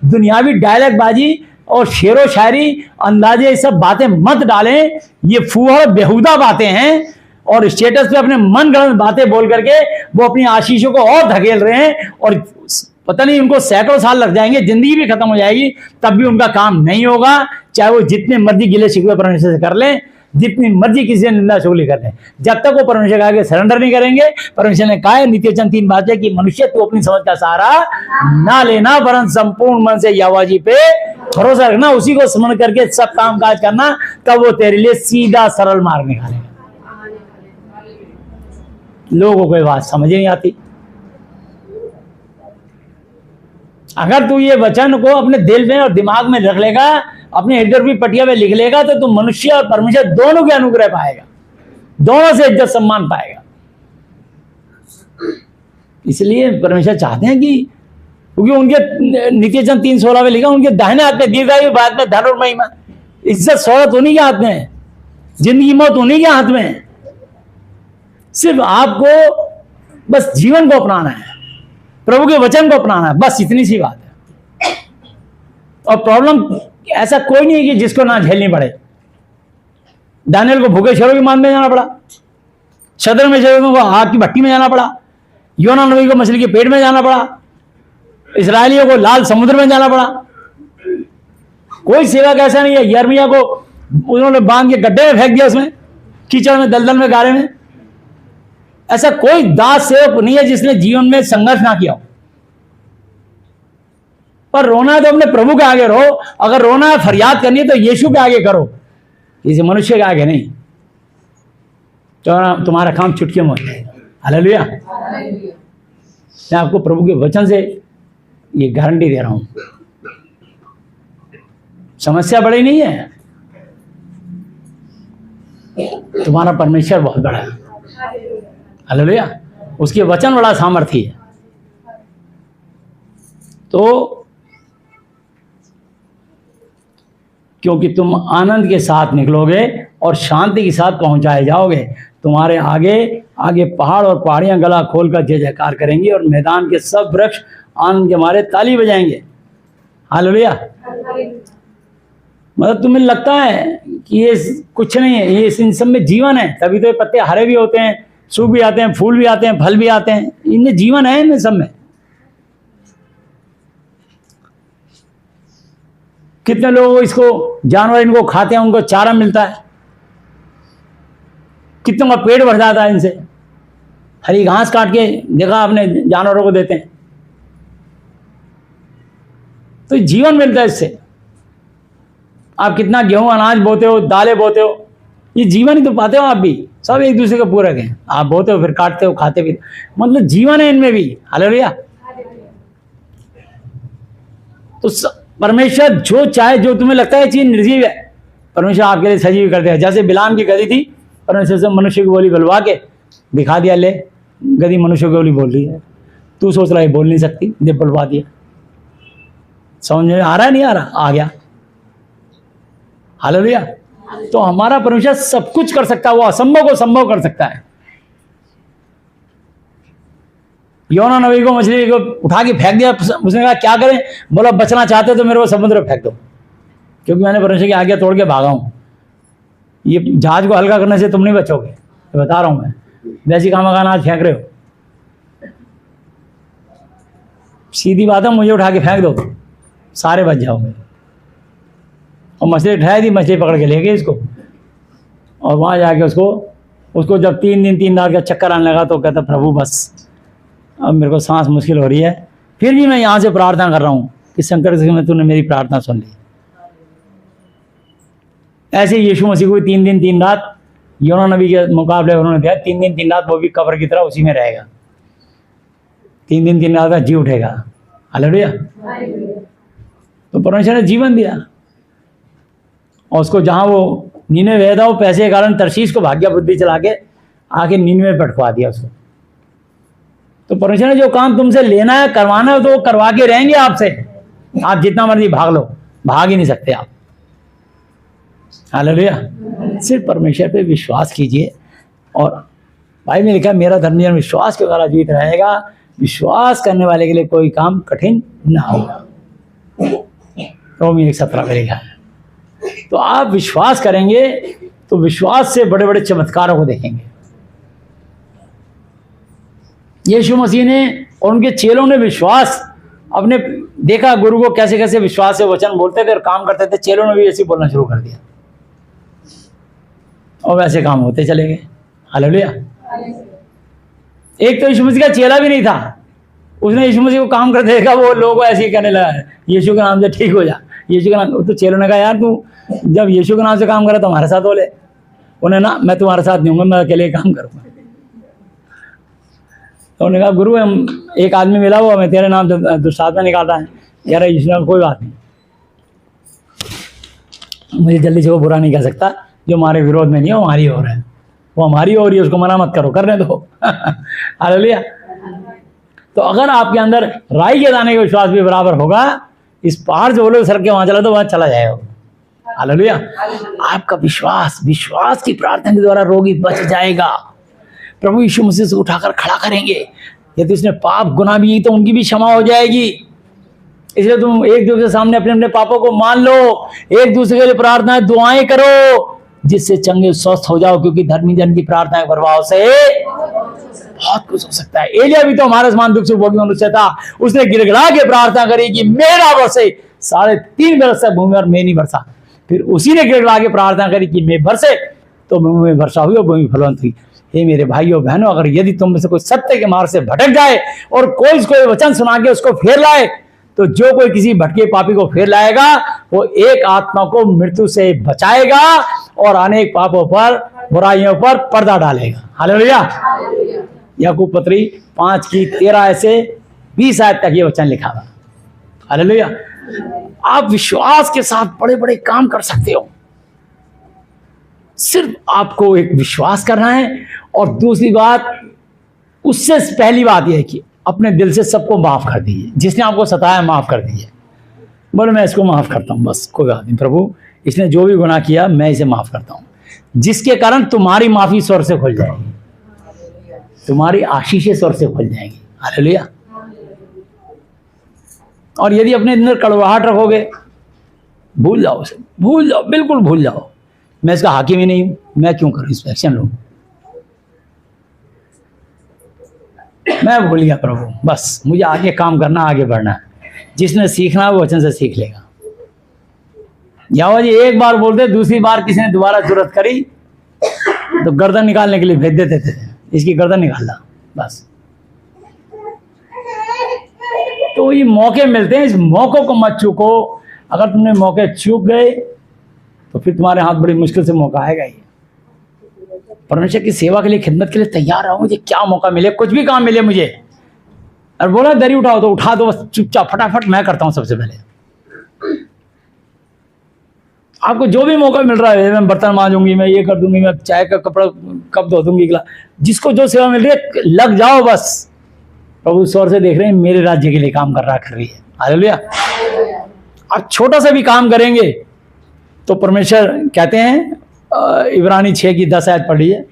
दुनियावी डायलॉग बाजी और शेरो शायरी अंदाजे ये सब बातें मत डालें, ये फूहड़ बेहुदा बातें हैं और स्टेटस पे अपने मन गढ़ंत बातें बोल करके वो अपनी आशीषों को और धकेल रहे हैं और पता नहीं उनको सैकड़ों साल लग जाएंगे, जिंदगी भी खत्म हो जाएगी, तब भी उनका काम नहीं होगा, चाहे वो जितने मर्जी गिले शिकवे परमेश्वर से कर लें, जितनी मर्जी किसी से निंदा चुगली कर लें, जब तक वो परमेश्वर के आगे सरेंडर नहीं करेंगे। परमेश्वर ने कहा है नित्य चंद 3 बातें कि मनुष्य तू अपनी समझ का सहारा ना लेना, वरन संपूर्ण मन से यहोवा जी पे भरोसा रखना, उसी को स्मरण करके सब काम काज करना, तब वो तेरे लिए सीधा सरल मार्ग निकालेगा। लोगों को ये बात समझ नहीं आती। अगर तू ये वचन को अपने दिल में और दिमाग में रख लेगा, अपने हेडर भी पटिया में लिख लेगा, तो तू मनुष्य और परमेश्वर दोनों के अनुग्रह पाएगा, दोनों से इज्जत सम्मान पाएगा। इसलिए परमेश्वर चाहते हैं कि, क्योंकि उनके नित्य चंद 3:16 में लिखा, उनके दाहिने हाथ में दीर्घायु, बाद में धन और महिमा। इज्जत शौहरत उन्हीं के हाथ में है, जिंदगी मौत उन्हीं के हाथ में है। सिर्फ आपको बस जीवन को अपनाना है, प्रभु के वचन को अपनाना है, बस इतनी सी बात है। और प्रॉब्लम ऐसा कोई नहीं है कि जिसको ना झेलनी पड़े। दानियल को भूखे शेरों की मान में जाना पड़ा, शदर में शेरों को आग की भट्टी में जाना पड़ा, योना नबी को मछली के पेट में जाना पड़ा, इस्राएलियों को लाल समुद्र में जाना पड़ा। कोई सेवक ऐसा नहीं है, यिर्मयाह को उन्होंने बांध के गड्ढे में फेंक दिया, उसमें कीचड़ में, दलदल में, गारे में। ऐसा कोई दास सेवक नहीं है जिसने जीवन में संघर्ष ना किया हो। पर रोना है तो अपने प्रभु के आगे रो, अगर रोना है फरियाद करनी है तो यीशु के आगे करो, किसी मनुष्य के आगे नहीं, तो तुम्हारा काम चुटकी में हो जाएगा। हालेलुया। मैं आपको प्रभु के वचन से ये गारंटी दे रहा हूं, समस्या बड़ी नहीं है, तुम्हारा परमेश्वर बहुत बड़ा है। हालेलुया। उसके वचन बड़ा सामर्थी है। तो क्योंकि तुम आनंद के साथ निकलोगे और शांति के साथ पहुंचाए जाओगे। तुम्हारे आगे आगे पहाड़ और पहाड़ियां गला खोलकर जय जयकार करेंगी और मैदान के सब वृक्ष आनंद के मारे ताली बजाएंगे। हालेलुया। मतलब तुम्हें लगता है कि ये कुछ नहीं है, ये इन सब में जीवन है, तभी तो ये पत्ते हरे भी होते हैं, सूख भी आते हैं, फूल भी आते हैं, फल भी आते हैं, इनमें जीवन है, इनमें सब में। कितने लोग इसको, जानवर इनको खाते हैं, उनको चारा मिलता है, कितनों का पेट भर जाता है इनसे। हरी घास काट के देखा अपने जानवरों को देते हैं, तो जीवन मिलता है इससे। आप कितना गेहूं अनाज बोते हो, दालें बोते हो, ये जीवन ही तो पाते हो आप भी। सब एक दूसरे के पूरक हैं, आप बोते हो फिर काटते हो, खाते भी, मतलब जीवन है इनमें भी। हालेलुया। तो परमेश्वर जो चाहे, जो तुम्हें लगता है चीज निर्जीव है, परमेश्वर आपके लिए सजीव कर देगा। जैसे बिलाम की गधी थी, परमेश्वर से मनुष्य की बोली बुलवा के दिखा दिया, ले गधी मनुष्य की बोली बोल रही है, तू सोच रहा है बोल नहीं सकती, जब बुलवा दिया। समझ में आ रहा है, नहीं आ रहा? आ गया। हालेलुया। तो हमारा परमेश्वर सब कुछ कर सकता है, वो असंभव को संभव कर सकता है। योना नबी को मछली को उठा के फेंक दिया, उसने कहा क्या करें? बोला बचना चाहते तो मेरे को समुद्र में फेंक दो, क्योंकि मैंने परमेश्वर की आज्ञा तोड़ के भागा हूं। ये जहाज को हल्का करने से तुम नहीं बचोगे, तो बता रहा हूं मैं। वैसी काम अनाज फेंक रहे हो, सीधी बात है, मुझे उठा के फेंक दो, सारे बच जाओगे। और मछली उठाई थी, मछली पकड़ के ले गए इसको, और वहाँ जाके उसको जब 3 दिन 3 रात का चक्कर आने लगा, तो कहता प्रभु बस अब मेरे को सांस मुश्किल हो रही है, फिर भी मैं यहाँ से प्रार्थना कर रहा हूँ कि शंकर जी में तूने मेरी प्रार्थना सुन ली। ऐसे यीशु मसीह को 3 दिन 3 रात योना नबी के मुकाबले उन्होंने दिया, 3 दिन 3 रात वो भी कब्र की तरह उसी में रहेगा, 3 दिन 3 रात का जी उठेगा। हालेलुया। तो परमेश्वर ने जीवन दिया, और उसको जहाँ वो नीने गया था, वो पैसे के कारण तरशीश को भाग्य बुद्धि चला के आके नीने में पटवा दिया उसको। तो परमेश्वर ने जो काम तुमसे लेना है, करवाना है, तो वो करवा के रहेंगे आपसे। आप जितना मर्जी भाग लो, भाग ही नहीं सकते आप। हालेलुया। सिर्फ परमेश्वर पे विश्वास कीजिए। और भाई ने लिखा मेरा धर्म विश्वास के द्वारा जीवित रहेगा। विश्वास करने वाले के लिए कोई काम कठिन ना होगा। रोमी 1:17 में लिखा है। तो आप विश्वास करेंगे तो विश्वास से बड़े बड़े चमत्कारों को देखेंगे। यीशु मसीह ने और उनके चेलों ने विश्वास अपने देखा, गुरु को कैसे कैसे विश्वास से वचन बोलते थे और काम करते थे, चेलों ने भी ऐसे बोलना शुरू कर दिया और वैसे काम होते चले गए। हालेलुया। एक तो यीशु मसीह का चेला भी नहीं था, उसने यीशु मसीह को काम करते देखा, वो लोगों को ऐसे ही कहने लगा यीशु के नाम से ठीक हो जा, यीशु के नाम। तो चेलों ने कहा यार तू जब यीशु के नाम से काम करे तो हमारे साथ बोले। उन्हें ना मैं तुम्हारे साथ नहीं हूँगा, मैं अकेले काम करूँगा। तो उन्होंने कहा गुरु हम एक आदमी मिला वो हमें तेरे नाम से दुष्टात्मा निकालता है। यार यीशु ने कोई बात नहीं, मुझे जल्दी से वो बुरा नहीं कह सकता, जो हमारे विरोध में नहीं है वो हमारी ओर है, वो हमारी ओर ही, उसको मना मत करो, करने दो। हालेलुया। तो अगर आपके अंदर राई के दाने का विश्वास भी बराबर होगा, इस पहाड़ से बोलो सर के वहां चला तो वहां चला जाएगा। हालेलुया। आपका विश्वास की प्रार्थना के द्वारा रोगी बच जाएगा। प्रभु यीशु मसीह से उठाकर खड़ा करेंगे। यदि उसने पाप गुनाह भी तो उनकी भी क्षमा हो जाएगी। इसलिए तुम एक दूसरे के सामने अपने अपने पापों को मान लो, एक दूसरे के लिए प्रार्थनाएं दुआएं करो, जिससे चंगे स्वस्थ हो जाओ, क्योंकि धर्मी जन की प्रार्थना के प्रभाव से बहुत कुछ हो सकता है। एलिया भी तो हमारे समान दुख से भोगी मनुष्य था, उसने गिड़गिड़ा के प्रार्थना करी कि मेरा बरसे, 3.5 बरस तक भूमि पर मैं नहीं बरसा। फिर उसी ने गिड़गिड़ा के प्रार्थना करी कि मैं बरसे, तो भूमि में वर्षा हुई और भूमि फलवंत हुई। हे मेरे भाइयों बहनों, अगर यदि तुम में से कोई सत्य के मार्ग से भटक जाए और कोई उसको वचन सुना के उसको फेर लाए, तो जो कोई किसी भटके पापी को फेर लाएगा वो एक आत्मा को मृत्यु से बचाएगा और अनेक पापों पर, बुराइयों पर पर्दा डालेगा। हालेलुया। याकूब पत्री 5:13 से 20 आयत तक ये वचन लिखा हुआ। हालेलुया। आप विश्वास के साथ बड़े बड़े काम कर सकते हो। सिर्फ आपको एक विश्वास करना है, और दूसरी बात, उससे पहली बात यह है कि अपने दिल से सबको माफ कर दीजिए। जिसने आपको सताया माफ कर दीजिए। बोले मैं इसको माफ करता हूं, बस कोई बात नहीं प्रभु, इसने जो भी गुनाह किया मैं इसे माफ करता हूं। जिसके कारण तुम्हारी माफी स्वर से खुल जाएगी, तुम्हारी आशीषें स्वर से खुल जाएंगी। हालेलुया। और यदि अपने अंदर कड़वाहट रखोगे, भूल जाओ उसे, भूल जाओ, बिल्कुल भूल जाओ। मैं इसका हाकिम ही नहीं हूं, मैं क्यों करूं इस पर एक्शन लूं, मैं भूल गया प्रभु, बस मुझे आगे काम करना, आगे बढ़ना है। जिसने सीखना वो वचन से सीख लेगा। यावा जी एक बार बोलते, दूसरी बार किसी ने दोबारा जरूरत करी तो गर्दन निकालने के लिए भेज देते थे, इसकी गर्दन निकालना बस। तो ये मौके मिलते हैं, इस मौकों को मत चूको। अगर तुमने मौके चूक गए तो फिर तुम्हारे हाथ बड़ी मुश्किल से मौका आएगा ही। परमेश्वर की सेवा के लिए, खिदमत के लिए तैयार रहो। मुझे क्या मौका मिले, कुछ भी काम मिले मुझे, और बोला दरी उठाओ तो उठा दो, बस चुपचाप फटाफट मैं करता हूं सबसे पहले। आपको जो भी मौका मिल रहा है, मैं बर्तन मांजूंगी, मैं ये कर दूंगी, मैं चाय का कपड़ा कब धो दूंगी, जिसको जो सेवा मिल रही है लग जाओ बस। प्रभु स्वर से देख रहे हैं, मेरे राज्य के लिए काम कर रही है। हालेलुया। आप छोटा सा भी काम करेंगे तो परमेश्वर कहते हैं, इब्रानी 6:10 आयत पढ़ लीजिए।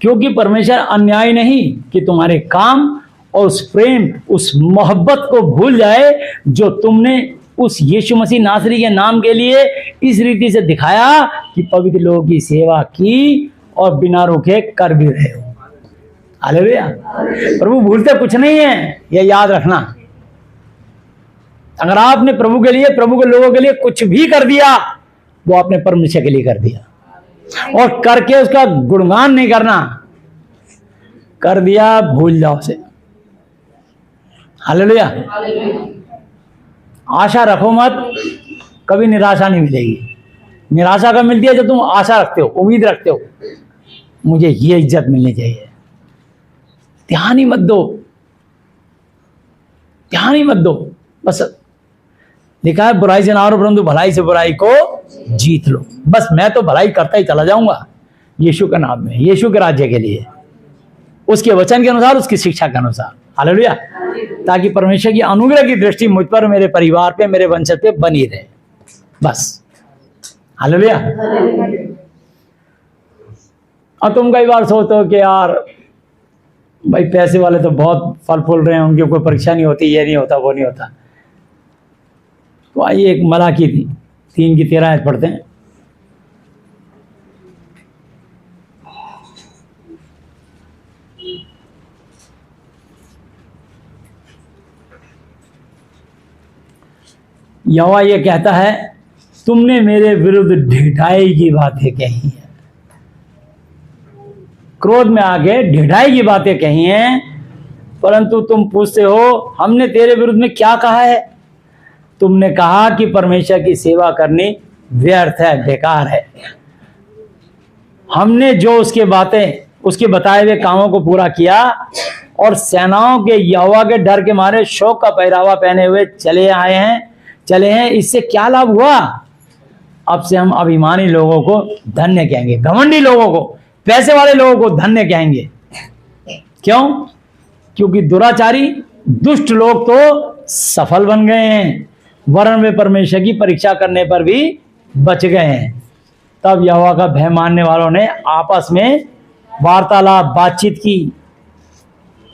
क्योंकि परमेश्वर अन्याय नहीं कि तुम्हारे काम और उस प्रेम, उस मोहब्बत को भूल जाए जो तुमने उस यीशु मसीह नासरी के नाम के लिए इस रीति से दिखाया कि पवित्र लोगों की सेवा की और बिना रुके कर भी रहे हो। हालेलुया। प्रभु भूलते कुछ नहीं है, यह याद रखना। अगर आपने प्रभु के लिए, प्रभु के लोगों के लिए कुछ भी कर दिया, वो आपने परमेश्वर के लिए कर दिया, और करके उसका गुणगान नहीं करना, कर दिया भूल जाओ उसे। हालेलुया। आशा रखो मत, कभी निराशा नहीं मिलेगी। निराशा कब मिलती है? जब तुम आशा रखते हो, उम्मीद रखते हो, मुझे ये इज्जत मिलनी चाहिए। ध्यान ही मत दो, ध्यान ही मत दो। बस लिखा है बुराई से ना हो परंतु भलाई से बुराई को जीत लो। बस मैं तो भलाई करता ही चला जाऊंगा यीशु के नाम में, यीशु के राज्य के लिए, उसके वचन के अनुसार, उसकी शिक्षा के अनुसार। हालेलुया। ताकि परमेश्वर की अनुग्रह की दृष्टि मुझ पर, मेरे परिवार पे, मेरे वंशज पे बनी रहे। बस। हालेलुया। और तुम कई बार सोचते हो कि यार भाई पैसे वाले तो बहुत फल फूल रहे हैं, उनकी कोई परीक्षा नहीं होती, ये नहीं होता, वो नहीं होता। तो आइए एक मलाकी थी 3 की 13 आयत पढ़ते हैं। यहोवा ये कहता है, तुमने मेरे विरुद्ध ढिठाई की बातें कही हैं, क्रोध में आके ढिठाई की बातें कही हैं, परंतु तुम पूछते हो हमने तेरे विरुद्ध में क्या कहा है? तुमने कहा कि परमेश्वर की सेवा करनी व्यर्थ है, बेकार है। हमने जो उसके बताए हुए कामों को पूरा किया और सेनाओं के यहोवा के डर के मारे शोक का पहरावा पहने हुए चले हैं, इससे क्या लाभ हुआ? अब से हम अभिमानी लोगों को धन्य कहेंगे, घमंडी लोगों को, पैसे वाले लोगों को धन्य कहेंगे। क्यों? क्योंकि दुराचारी दुष्ट लोग तो सफल बन गए हैं, वरन वे परमेश्वर की परीक्षा करने पर भी बच गए हैं। तब यहोवा का भय मानने वालों ने आपस में वार्तालाप, बातचीत की,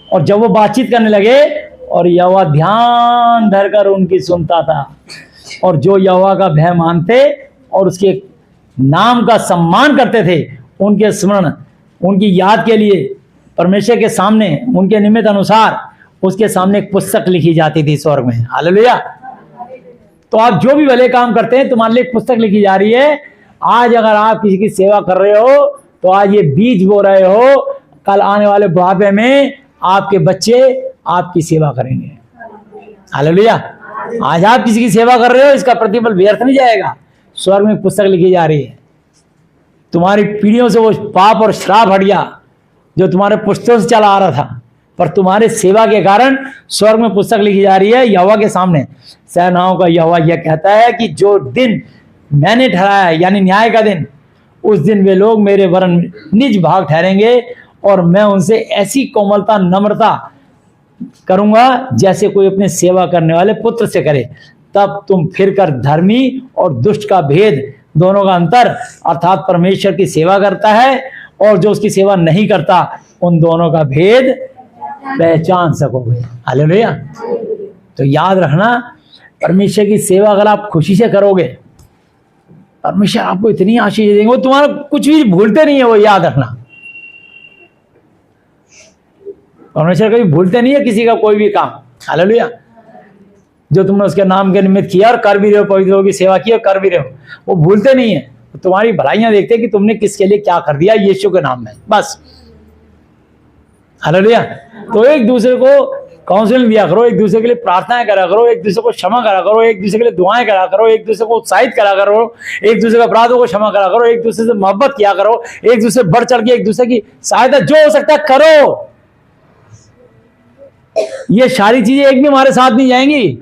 और जब वो बातचीत करने लगे और यहोवा ध्यान धरकर उनकी सुनता था, और जो यहोवा का भय मानते और उसके नाम का सम्मान करते थे, उनके स्मरण, उनकी याद के लिए परमेश्वर के सामने उनके निमित्त अनुसार उसके सामने एक पुस्तक लिखी जाती थी स्वर्ग में। हालेलुया। तो आप जो भी भले काम करते हैं, तुम्हारे लिए एक पुस्तक लिखी जा रही है। आज अगर आप किसी की सेवा कर रहे हो तो आज ये बीज बो रहे हो, कल आने वाले बुढ़ापे में आपके बच्चे आपकी सेवा करेंगे। हालेलुया। आज आप किसी की सेवा कर रहे हो, इसका प्रतिफल व्यर्थ नहीं जाएगा। स्वर्ग में पुस्तक लिखी जा रही है, तुम्हारी पीढ़ियों से वो पाप और श्राप हट गया जो तुम्हारे पुस्तकों से चला आ रहा था, पर तुम्हारे सेवा के कारण स्वर्ग में पुस्तक लिखी जा रही है यहोवा के सामने। सेनाओं का यहोवा यह कहता है कि जो दिन मैंने ठहराया, यानी न्याय का दिन, उस दिन वे लोग मेरे वरन निज भाग ठहरेंगे, और मैं उनसे ऐसी कोमलता, नम्रता करूंगा जैसे कोई अपने सेवा करने वाले पुत्र से करे। तब तुम फिर कर धर्मी और दुष्ट का भेद, दोनों का अंतर, अर्थात परमेश्वर की सेवा करता है और जो उसकी सेवा नहीं करता, उन दोनों का भेद पहचान सकोगे। हालेलुया। तो याद रखना, परमेश्वर की सेवा अगर आप खुशी से करोगे, परमेश्वर आपको इतनी आशीष देंगे, वो तुम्हारा कुछ भी भूलते नहीं है, वो याद रखना। परमेश्वर कभी भूलते नहीं है किसी का कोई भी काम। हालेलुया। जो तुमने उसके नाम के निमित्त किया और कर भी रहे हो, पवित्र लोगों की सेवा की और कर भी रहे हो, वो भूलते नहीं है। तो तुम्हारी भलाइयां देखते हैं कि तुमने किसके लिए क्या कर दिया, यीशु के नाम में, बस। हालेलुया। तो एक दूसरे को काउंसिलिंग दिया करो, एक दूसरे के लिए प्रार्थनाएं करा करो, एक दूसरे को क्षमा करा करो, एक दूसरे के लिए दुआएं करा करो, एक दूसरे को उत्साहित करा करो, एक दूसरे के अपराधों को क्षमा करा करो, एक दूसरे से मोहब्बत किया करो, एक दूसरे बढ़ चढ़ के एक दूसरे की सहायता जो हो सकता है करो। ये सारी चीजें एक भी हमारे साथ नहीं जाएंगी।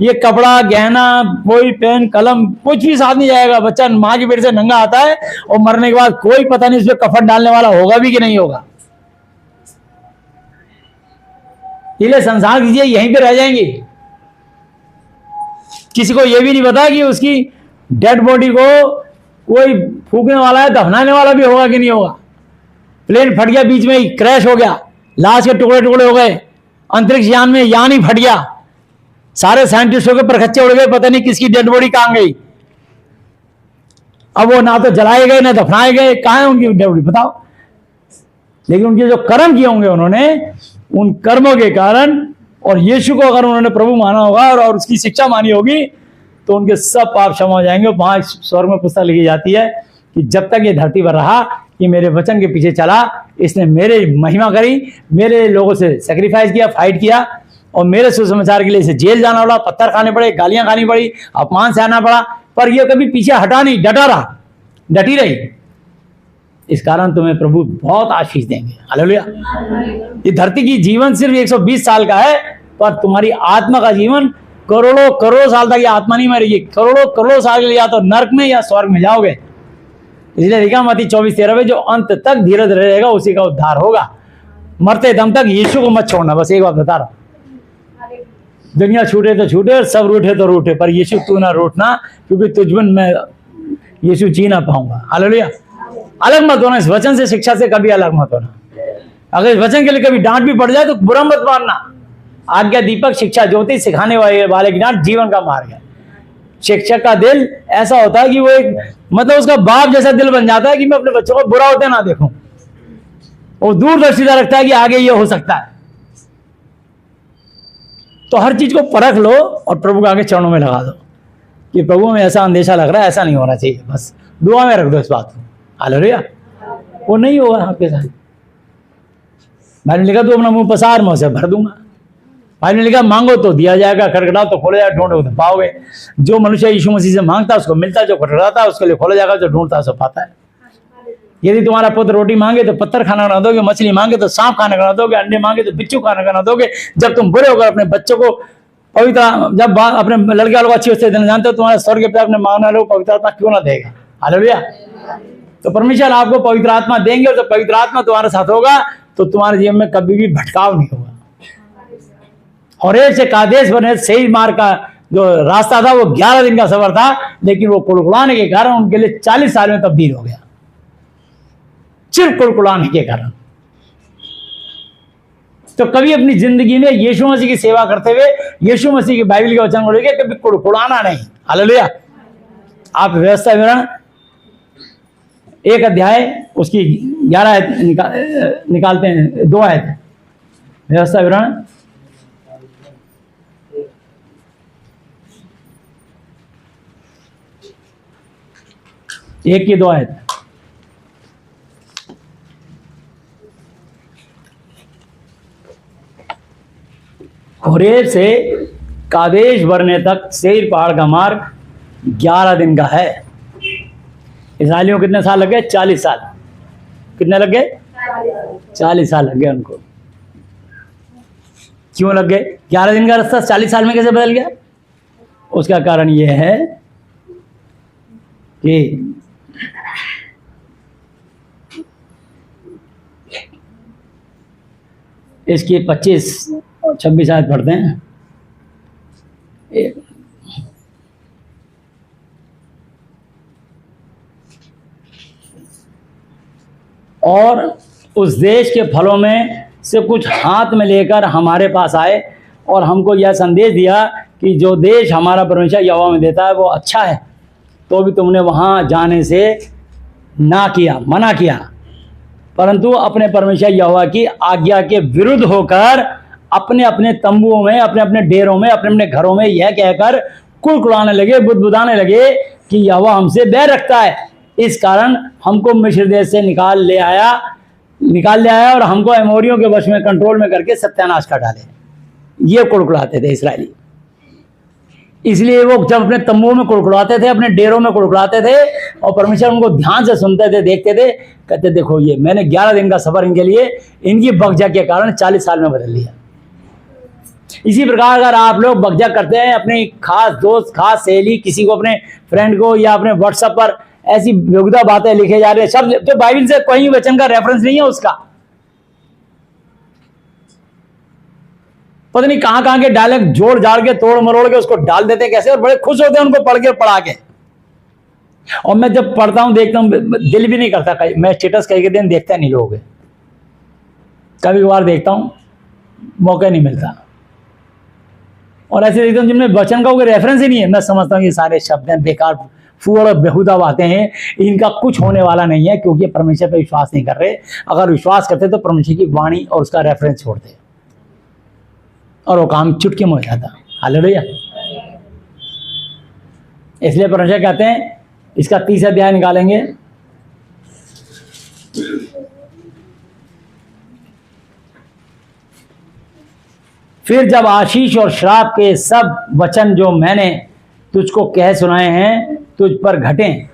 ये कपड़ा, गहना, कोई पेन, कलम, कुछ भी साथ नहीं जाएगा। बच्चा माँ की पेट से नंगा आता है और मरने के बाद कोई पता नहीं उसमें कफन डालने वाला होगा भी कि नहीं होगा। इसलिए संसार की चीजें यहीं पे रह जाएंगी। किसी को यह भी नहीं पता कि उसकी डेड बॉडी को कोई फूकने वाला है, दफनाने वाला भी होगा कि नहीं होगा। प्लेन फट गया, बीच में ही क्रैश हो गया, लाश के टुकड़े टुकड़े हो गए, अंतरिक्ष यान में यान ही फट गया, सारे साइंटिस्टों के परखच्चे उड़ गए, पता नहीं किसकी डेड बॉडी कहां गई। अब वो ना तो जलाए गए ना दफनाए गए, कहां है उनकी डेड बॉडी बताओ। लेकिन उनके जो कर्म किए होंगे उन्होंने, उन कर्मों के कारण, और यीशु को अगर उन्होंने प्रभु माना होगा और उसकी शिक्षा मानी होगी, तो उनके सब पाप क्षमा हो जाएंगे। वहां स्वर्ग में पुस्तक लिखी जाती है कि जब तक ये धरती पर रहा, कि मेरे वचन के पीछे चला, इसने मेरे महिमा करी, मेरे लोगों से सेक्रीफाइस किया, फाइट किया, और मेरे सुसमाचार के लिए इसे जेल जाना पड़ा, पत्थर खाने पड़े, गालियां खानी पड़ी, अपमान सहना पड़ा, पर यह कभी पीछे हटा नहीं, डटा रहा, डटी रही। इस कारण तुम्हें प्रभु बहुत आशीष देंगे। हालेलुया। ये धरती की जीवन सिर्फ 120 साल का है, पर तुम्हारी आत्मा का जीवन करोड़ों करोड़ों साल तक। ये आत्मा नहीं मरेगी, करोड़ों करोड़ों साल के लिए या तो नर्क में या स्वर्ग में जाओगे। इसलिए लिखा मत्ती 24:13 में, जो अंत तक धीरज रहेगा उसी का उद्धार होगा। मरते दम तक यीशु को मत छोड़ना। बस एक बात बता रहा हूं, दुनिया छूटे तो छूटे और सब रूठे तो रूठे, पर यीशु तू ना रूठना, क्योंकि तुझमें मैं यीशु जी ना पाऊंगा। हालेलुया। अलग मत होना, इस वचन से, शिक्षा से कभी अलग मत होना। अगर इस वचन के लिए कभी डांट भी पड़ जाए तो बुरा मत मानना। आज्ञा दीपक, शिक्षा ज्योति, सिखाने वाले की डांट जीवन का मार्ग है। शिक्षक का दिल ऐसा होता है कि वो एक मतलब उसका बाप जैसा दिल बन जाता है कि मैं अपने बच्चों को बुरा होते ना देखूं। वो दूरदर्शिता रखता है कि आगे ये हो सकता है। तो हर चीज को परख लो और प्रभु के आगे चरणों में लगा दो कि प्रभु में ऐसा अंदेशा लग रहा है, ऐसा नहीं होना चाहिए, बस दुआ में रख दो इस बात को। हालेलुया। वो नहीं होगा आपके साथ। मैंने लिखा तू अपना मुंह पसार, मैं उसे भर दूंगा। भाई ने लिखा मांगो तो दिया जाएगा, खटखटाओ तो खोला जाएगा, ढूंढो तो पाओगे। जो मनुष्य यीशु मसीह से मांगता है उसको मिलता है, जो खटखटाता है उसके लिए खोला जाएगा, जो ढूंढता है सो पाता है। यदि तुम्हारा पुत्र रोटी मांगे तो पत्थर खाना बना दोगे, मछली मांगे तो सांप खाना बना दोगे, अंडे मांगे तो बिच्छू खाना बना दोगे। जब तुम बुरे होकर अपने बच्चों को पवित्र, जब अपने लड़के वालों को अच्छी वस्तु देना जानते हो, तुम्हारे स्वर्ग पे अपने मांगने वालों को पवित्र आत्मा क्यों ना देगा। हालेलुया। तो परमेश्वर आपको पवित्र आत्मा देंगे, और जब पवित्र आत्मा तुम्हारे साथ होगा तो तुम्हारे जीवन में कभी भी भटकाव नहीं होगा। होरेब से कादेश बने सही मार्ग का जो रास्ता था वो 11 दिन का सफर था, लेकिन वो कुड़कुड़ाने के कारण उनके लिए 40 साल में तब्दील हो गया, सिर्फ कुड़कुड़ाने के कारण। तो कभी अपनी जिंदगी में यीशु मसीह की सेवा करते हुए यीशु मसीह की बाइबल के वचन को लेकर कभी कुड़कुड़ाना नहीं। हालेलुया। आप व्यवस्था विवरण 1 अध्याय उसकी 11 आयत निकालते हैं, 2 आयत व्यवस्था विवरण 1 की 2 आयत। होरेब से कादेश बरने तक सेईर पहाड़ का मार्ग 11 दिन का है। इस्राएलियों को कितने साल लग गए? 40 साल। कितने लग गए? 40 साल लग गए उनको। क्यों लग गए? 11 दिन का रास्ता 40 साल में कैसे बदल गया? उसका कारण यह है कि इसकी 25-26 आयत पढ़ते हैं। और उस देश के फलों में से कुछ हाथ में लेकर हमारे पास आए और हमको यह संदेश दिया कि जो देश हमारा परमेश्वर यहोवा में देता है वो अच्छा है, तो भी तुमने वहाँ जाने से ना किया, मना किया, परंतु अपने परमेश्वर यहोवा की आज्ञा के विरुद्ध होकर अपने अपने तंबुओं में, अपने अपने डेरों में, अपने अपने घरों में यह कहकर कुड़कुड़ाने लगे, बुदबुदाने लगे कि यहोवा हमसे बैर रखता है। इस कारण हमको मिस्र देश से निकाल ले आया और हमको एमोरियों के वश में, कंट्रोल में करके सत्यानाश कर डाले। ये कुड़कुड़ाते थे इस्राएली। इसलिए वो जब अपने तंबुओं में कुड़कुड़ाते थे, अपने डेरों में कुड़कुड़ाते थे, और परमेश्वर उनको ध्यान से सुनते थे, देखते थे, कहते देखो ये मैंने 11 दिन का सफर इनके लिए, इनकी बकझक के कारण 40 साल में बदल लिया। इसी प्रकार अगर आप लोग बकझक करते हैं, अपनी खास दोस्त, खास सहेली, किसी को, अपने फ्रेंड को, या अपने व्हाट्सएप पर ऐसी बेहुदा बातें लिखे जा रहे हैं, सब तो बाइबल से कोई वचन का रेफरेंस नहीं है उसका, पता नहीं कहां कहां के डायलॉग जोड़ जाड़ के, तोड़ मरोड़ के उसको डाल देते कैसे, और बड़े खुश होते हैं उनको पढ़ के, पढ़ा के। और मैं जब पढ़ता हूं, देखता हूं, दिल भी नहीं करता, मैं स्टेटस कई के दिन देखता नहीं लोग, कभी कभार देखता हूं, मौका नहीं मिलता। और ऐसे देखता हूं जिनमें वचन का कोई रेफरेंस ही नहीं है, मैं समझता हूं ये सारे शब्द हैं, बेकार फूल और बेहुदा बातें हैं, इनका कुछ होने वाला नहीं है, क्योंकि परमेश्वर पे विश्वास नहीं कर रहे। अगर विश्वास करते तो परमेश्वर की वाणी और उसका रेफरेंस छोड़ते, और वो काम चुटकी में हो जाता। हालेलुया। इसलिए परमेश्वर कहते हैं, इसका 30 अध्याय निकालेंगे, फिर जब आशीष और श्राप के सब वचन जो मैंने तुझको कह सुनाए हैं तुझ पर घटें,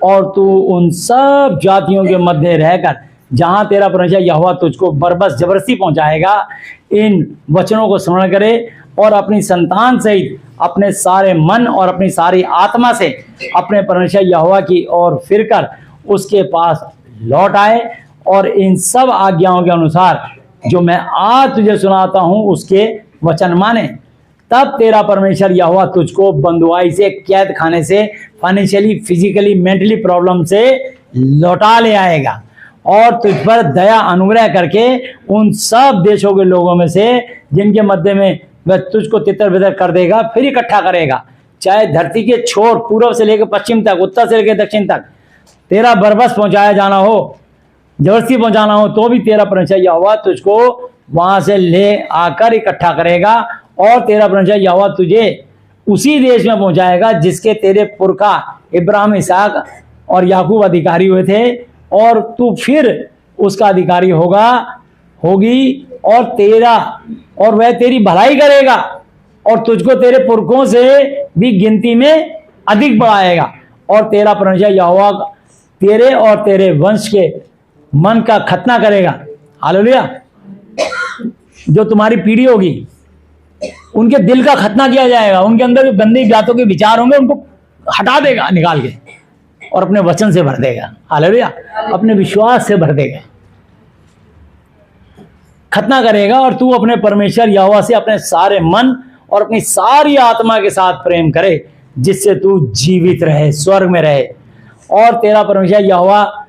और तू उन सब जातियों के मध्य रहकर जहां तेरा परमेश्वर यहोवा तुझको बरबस जबरदस्ती पहुंचाएगा, इन वचनों को स्मरण करे और अपनी संतान सहित अपने सारे मन और अपनी सारी आत्मा से अपने परमेश्वर यहोवा की ओर फिरकर उसके पास लौट आए, और इन सब आज्ञाओं के अनुसार जो मैं आज तुझे सुनाता हूं उसके वचन माने। तब तेरा परमेश्वर यहोवा तुझको बंधुआई से, कैद खाने से, फाइनेंशियली, फिजिकली, मेंटली प्रॉब्लम से लौटा ले आएगा और तुझ पर दया अनुग्रह करके उन सब देशों के लोगों में से जिनके मध्य में वह तुझको तितर बितर कर देगा फिर इकट्ठा करेगा। चाहे धरती के छोर पूर्व से लेकर पश्चिम तक, उत्तर से लेकर दक्षिण तक तेरा बरबस पहुंचाया जाना हो, जबरदस्ती पहुंचाना हो, तो भी तेरा परमेश्वर यहोवा तुझको वहां से ले आकर इकट्ठा करेगा और तेरा परमेश्वर यहोवा तुझे उसी देश में पहुंचाएगा जिसके तेरे पुरखा इब्राहिम, इसहाक और याकूब अधिकारी हुए थे, और तू फिर उसका अधिकारी होगी और वह तेरी भलाई करेगा और तुझको तेरे पुरखों से भी गिनती में अधिक बढ़ाएगा। और तेरा परमेश्वर यहोवा तेरे और तेरे वंश के मन का खतना करेगा। हालेलुया। जो तुम्हारी पीढ़ी होगी उनके दिल का खतना किया जाएगा, उनके अंदर जो गंदी बातों के विचार होंगे उनको हटा देगा निकाल के और अपने वचन से भर देगा। हालेलुया। अपने विश्वास से भर देगा, खतना करेगा। और तू अपने परमेश्वर यहोवा से अपने सारे मन और अपनी सारी आत्मा के साथ प्रेम करे जिससे तू जीवित रहे, स्वर्ग में रहे। और तेरा परमेश्वर यहोवा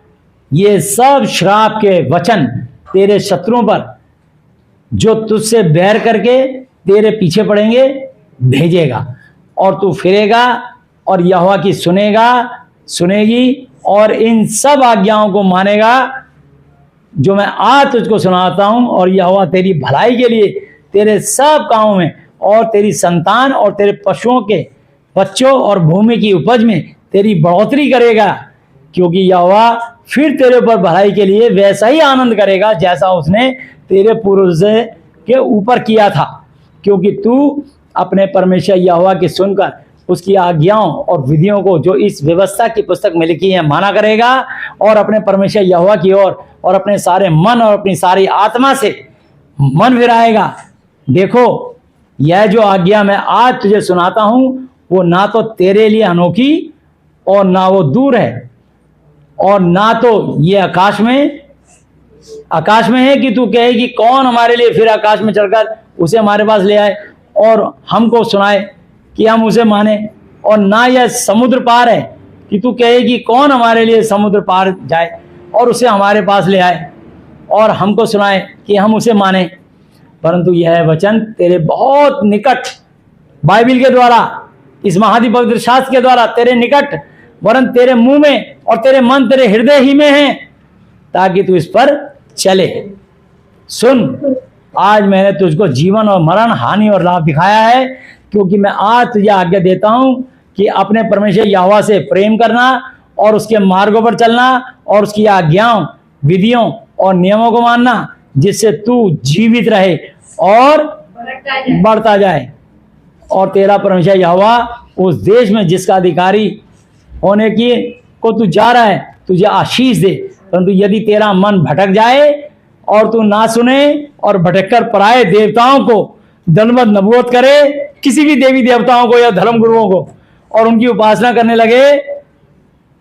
ये सब श्राप के वचन तेरे शत्रुओं पर जो तुझसे बैर करके तेरे पीछे पड़ेंगे भेजेगा, और तू फिरेगा और यहोवा की सुनेगी और इन सब आज्ञाओं को मानेगा जो मैं आज तुझको सुनाता हूं। और यहोवा तेरी भलाई के लिए तेरे सब कामों में और तेरी संतान और तेरे पशुओं के बच्चों और भूमि की उपज में तेरी बढ़ोतरी करेगा, क्योंकि यहोवा फिर तेरे ऊपर भलाई के लिए वैसा ही आनंद करेगा जैसा उसने तेरे पूर्वज के ऊपर किया था, क्योंकि तू अपने परमेश्वर यहोवा की सुनकर उसकी आज्ञाओं और विधियों को जो इस व्यवस्था की पुस्तक में लिखी है माना करेगा और अपने परमेश्वर यहोवा की ओर और अपने सारे मन और अपनी सारी आत्मा से मन फिराएगा। देखो, यह जो आज्ञा मैं आज तुझे सुनाता हूं वो ना तो तेरे लिए अनोखी और ना वो दूर है, और ना तो ये आकाश में है कि तू कहे कि कौन हमारे लिए फिर आकाश में चढ़कर उसे हमारे पास ले आए और हमको सुनाए कि हम उसे माने, और ना यह समुद्र पार है कि तू कहे कि कौन हमारे लिए समुद्र पार जाए और उसे हमारे पास ले आए और हमको सुनाए कि हम उसे माने। परंतु यह वचन तेरे बहुत निकट बाइबिल के द्वारा, इस महादीप पवित्र शास्त्र के द्वारा तेरे निकट, वरन तेरे मुंह में और तेरे मन तेरे हृदय ही में है, ताकि तू इस पर चले। सुन, आज मैंने तुझको जीवन और मरण, हानि और लाभ दिखाया है, क्योंकि मैं आज तुझे आज्ञा देता हूं कि अपने परमेश्वर यहोवा से प्रेम करना और उसके मार्गों पर चलना और उसकी आज्ञाओं, विधियों और नियमों को मानना, जिससे तू जीवित रहे और बढ़ता जाए। और तेरा परमेश्वर यहोवा उस देश में जिसका अधिकारी होने की को तू जा रहा है तुझे आशीष दे। परंतु यदि तेरा मन भटक जाए और तू ना सुने और भटककर पराये देवताओं को दंडवत नबूवत करे, किसी भी देवी देवताओं को या धर्म गुरुओं को, और उनकी उपासना करने लगे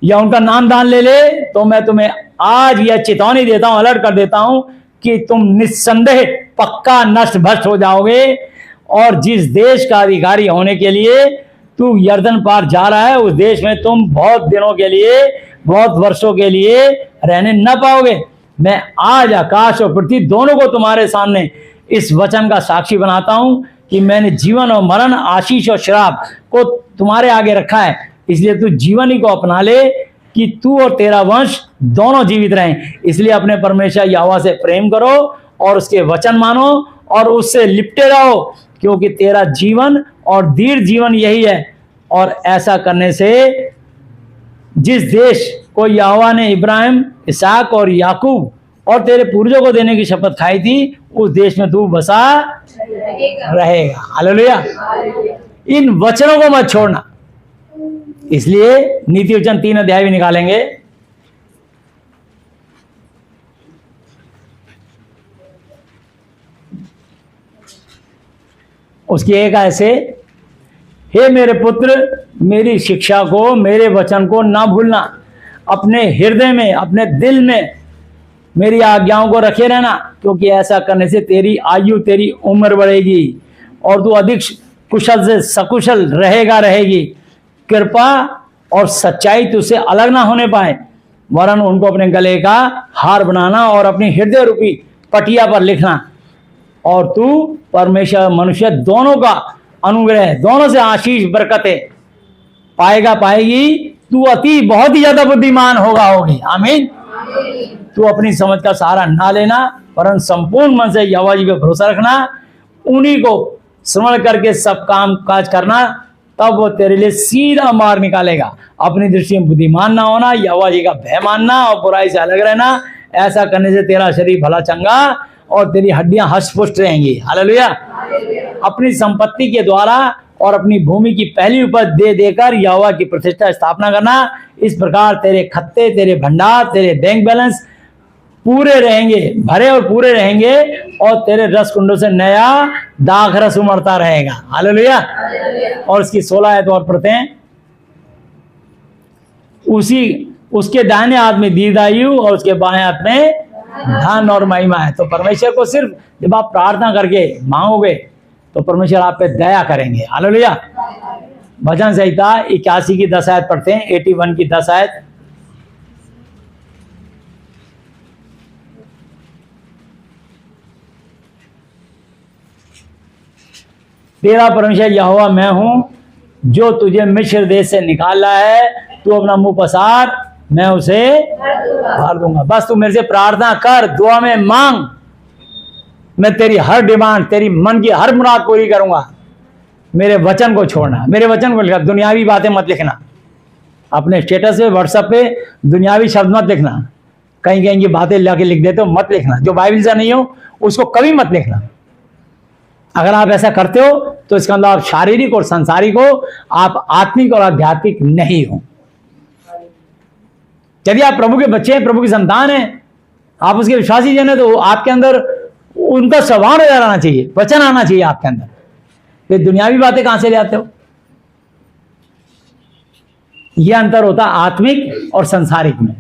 या उनका नाम दान ले ले, तो मैं तुम्हें आज यह चेतावनी देता हूं, अलर्ट कर देता हूं कि तुम निस्संदेह पक्का नष्ट भ्रष्ट हो जाओगे। और जिस देश का अधिकारी होने के लिए तू यर्दन पार जा रहा है उस देश में तुम बहुत दिनों के लिए, बहुत वर्षों के लिए रहने न पाओगे। मैं आज आकाश और पृथ्वी दोनों को तुम्हारे सामने इस वचन का साक्षी बनाता हूं कि मैंने जीवन और मरण, आशीष और श्राप को तुम्हारे आगे रखा है। इसलिए तू जीवन ही को अपना ले कि तू और तेरा वंश दोनों जीवित रहें। इसलिए अपने परमेश्वर यहोवा से प्रेम करो और उसके वचन मानो और उससे लिपटे रहो, क्योंकि तेरा जीवन और दीर्घ जीवन यही है। और ऐसा करने से जिस देश को यहोवा ने इब्राहिम, इसहाक और याकूब और तेरे पूर्वजों को देने की शपथ खाई थी, उस देश में तू बसा रहेगा। हालेलुया। इन वचनों को मत छोड़ना। इसलिए नीति वचन 3 अध्याय भी निकालेंगे। उसकी एक ऐसे, हे मेरे पुत्र, मेरी शिक्षा को, मेरे वचन को ना भूलना, अपने हृदय में, अपने दिल में मेरी आज्ञाओं को रखे रहना, क्योंकि ऐसा करने से तेरी आयु, तेरी उम्र बढ़ेगी और तू अधिक कुशल से सकुशल रहेगी। कृपा और सच्चाई तुझसे अलग ना होने पाए। वरन उनको अपने गले का हार बनाना और अपनी हृदय रूपी पटिया पर लिखना। और तू परमेश्वर मनुष्य दोनों का अनुग्रह, दोनों से आशीष बरकतें पाएगा, पाएगी। तू अति बहुत ही ज्यादा बुद्धिमान होगी। आमीन। तू अपनी समझ का सहारा ना लेना, परंतु संपूर्ण मन से यहोवा जी पे भरोसा रखना, उन्हीं को स्मरण करके सब काम काज करना, तब वो तेरे लिए सीधा मार्ग निकालेगा। अपनी दृष्टि में बुद्धिमान ना होना, यहोवा जी का भय मानना और बुराई से अलग रहना। ऐसा करने से तेरा शरीर भला चंगा और तेरी हड्डियां हष्ट पुष्ट रहेंगी। हालेलुया। अपनी संपत्ति के द्वारा और अपनी भूमि की पहली उपज दे देकर यहोवा की प्रतिष्ठा स्थापना करना। इस प्रकार तेरे खत्ते, तेरे भंडार, तेरे बैंक बैलेंस पूरे रहेंगे, भरे और पूरे रहेंगे, और तेरे रस कुंडों से नया दाख रस उमड़ता रहेगा। हालेलुया। और इसकी 16 आयत और पढ़ते हैं। उसके दाहिने हाथ में दीर्घायु और उसके बाएं हाथ में धन और महिमा है। तो परमेश्वर को सिर्फ जब आप प्रार्थना करके मांगोगे तो परमेश्वर आप पे दया करेंगे। हालेलुया। भजन संहिता 81 की 10 आयत पढ़ते हैं। 81 की 10 आयत। तेरा परमेश्वर यहोवा मैं हूं, जो तुझे मिस्र देश से निकाला है। तू अपना मुंह पसार, मैं उसे भर दूंगा। बस तू मेरे से प्रार्थना कर, दुआ में मांग, मैं तेरी हर डिमांड, तेरी मन की हर मुराद पूरी करूंगा। मेरे वचन को छोड़ना, मेरे वचन को लिखना। दुनियावी बातें मत लिखना अपने स्टेटस पे, व्हाट्सएप पे दुनियावी शब्द मत लिखना। कहीं कहीं की बातें लाके लिख देते हो, मत लिखना। जो बाइबल से नहीं हो उसको कभी मत लिखना। अगर आप ऐसा करते हो तो इसका मतलब आप शारीरिक और सांसारिक हो, आप आत्मिक और आध्यात्मिक नहीं हो। यदि आप प्रभु के बच्चे हैं, प्रभु की संतान हैं, आप उसके विश्वासी जन हैं, तो आपके अंदर उनका स्वभाव नजर आना चाहिए, वचन आना चाहिए आपके अंदर। ये दुनियावी बातें कहां से ले आते हो? यह अंतर होता है आत्मिक और संसारिक में।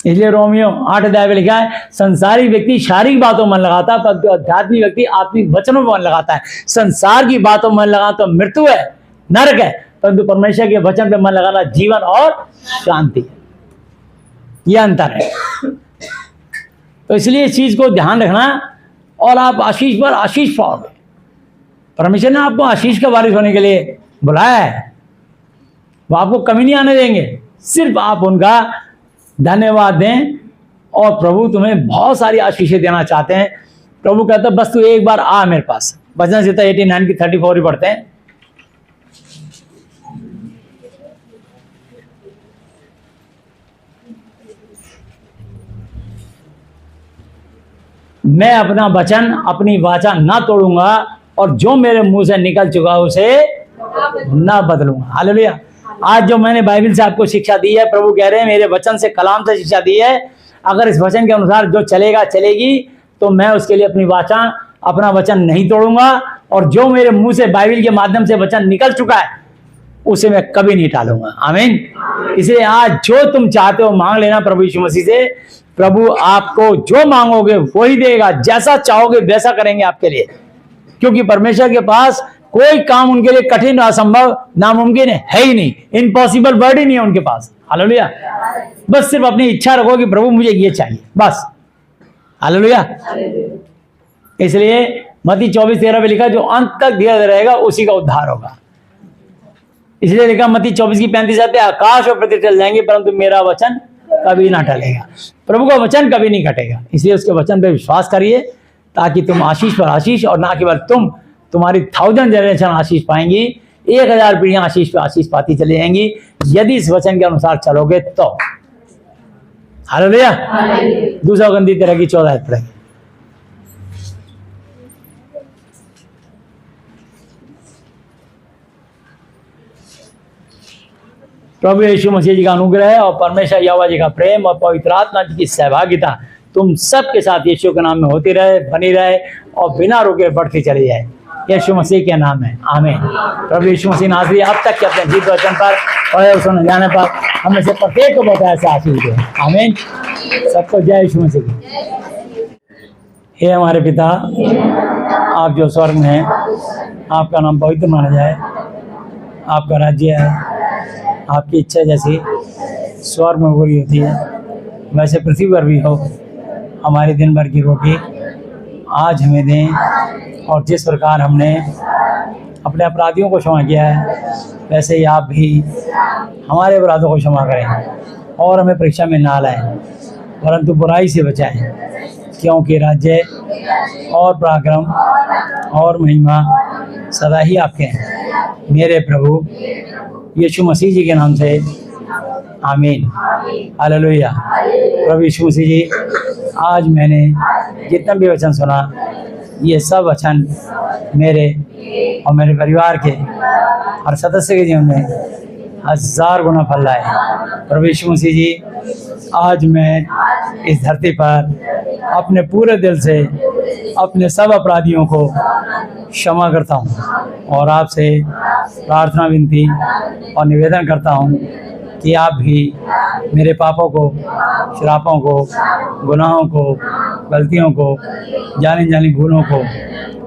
इसलिए रोमियो 8 अध्याय में लिखा है, संसारिक व्यक्ति शारीरिक बातों में मन लगाता है, परंतु आध्यात्मिक व्यक्ति आत्मिक वचनों में मन लगाता है। संसार की बातों में मन लगाना तो मृत्यु है, नरक है, परंतु परमेश्वर के वचन पे मन लगाना जीवन और शांति है। यह अंतर है। तो इसलिए इस चीज को ध्यान रखना, और आप आशीष पर आशीष पाओगे। परमेश्वर ने आपको आशीष का वारिस होने के लिए बुलाया है, वो आपको कमी नहीं आने देंगे। सिर्फ आप उनका धन्यवाद दें, और प्रभु तुम्हें बहुत सारी आशीषें देना चाहते हैं। प्रभु कहता है बस तू एक बार आ मेरे पास। भजन संहिता 89 की 34 ही पढ़ते हैं। मैं अपना वचन, अपनी वाचा ना तोड़ूंगा, और जो मेरे मुंह से निकल चुका उसे ना बदलूंगा। हालेलुया। आज जो मैंने बाइबल से आपको शिक्षा दी है, प्रभु कह रहे हैं मेरे वचन से, कलाम से शिक्षा दी है, अगर इस वचन के अनुसार जो चलेगा चलेगी, तो मैं उसके लिए अपनी वाचा, अपना वचन नहीं तोड़ूंगा, और जो मेरे मुंह से बाइबल के माध्यम से वचन निकल चुका है उसे मैं कभी नहीं टालूंगा। आमीन। इसलिए आज जो तुम चाहते हो मांग लेना प्रभु यीशु मसीह से। प्रभु आपको जो मांगोगे वही देगा, जैसा चाहोगे वैसा करेंगे आपके लिए, क्योंकि परमेश्वर के पास कोई काम उनके लिए कठिन, असंभव, नामुमकिन है ही नहीं। इम्पॉसिबल वर्ड ही नहीं है उनके पास। हालेलुया। बस सिर्फ अपनी इच्छा रखो कि प्रभु मुझे ये चाहिए, बस। हालेलुया। इसलिए मत्ती 24:13 में लिखा, जो अंत तक धीरज रहेगा उसी का उद्धार होगा। इसलिए लिखा मत्ती 24 की 35 आते, आकाश और पृथ्वी टल जाएंगे परंतु मेरा वचन कभी ना टलेगा। प्रभु का वचन कभी नहीं घटेगा। इसलिए उसके वचन पे विश्वास करिए, ताकि तुम आशीष पर आशीष, और ना केवल तुम्हारी 1000 जनरेशन आशीष पाएंगी, 1000 पीढ़ियां आशीष पे आशीष पाती चली जाएंगी, यदि इस वचन के अनुसार चलोगे तो। हालेलुया। दूसरा गंदी तरह की 14 आयत पढ़ेंगे। प्रभु यीशु मसीह जी का अनुग्रह और परमेश्वर यहोवा जी का प्रेम और पवित्र आत्मा जी की सहभागिता तुम सबके साथ यीशु के नाम में होती रहे, बनी रहे, और बिना रुके बढ़ती चली जाए। यीशु मसीह के नाम में आमीन। प्रभु यीशु मसीह नासरी अब तक के अपने जीवित वचन पर और सुने जाने पर हमें से प्रत्येक को बहुत ऐसे आशीष दे। आमीन। सबको जय यीशु मसीह की। हे हमारे पिता, आप जो स्वर्ग में हैं, आपका नाम पवित्र माना जाए, आपका राज्य है, आपकी इच्छा जैसी स्वर्ग में पूरी होती है, वैसे पृथ्वी पर भी हो हमारी दिन भर की रोटी आज हमें दें। और जिस प्रकार हमने अपने अपराधियों को क्षमा किया है, वैसे ही आप भी हमारे अपराधों को क्षमा करें और हमें परीक्षा में ना लाएं, परंतु बुराई से बचाएं, क्योंकि राज्य और पराक्रम और महिमा सदा ही आपके हैं। मेरे प्रभु यीशु मसीह जी के नाम से आमीन। हालेलुया। प्रभु यीशु मसीह जी, आज मैंने जितना भी वचन सुना, ये सब वचन मेरे और मेरे परिवार के हर सदस्य के जीवन में 1000 गुना फल लाए। प्रभु यीशु मसीह जी, आज मैं इस धरती पर अपने पूरे दिल से अपने सब अपराधियों को क्षमा करता हूँ और आपसे प्रार्थना विनती और निवेदन करता हूँ कि आप भी मेरे पापों को, श्रापों को, गुनाहों को, गलतियों को, जानी जानी भूलों को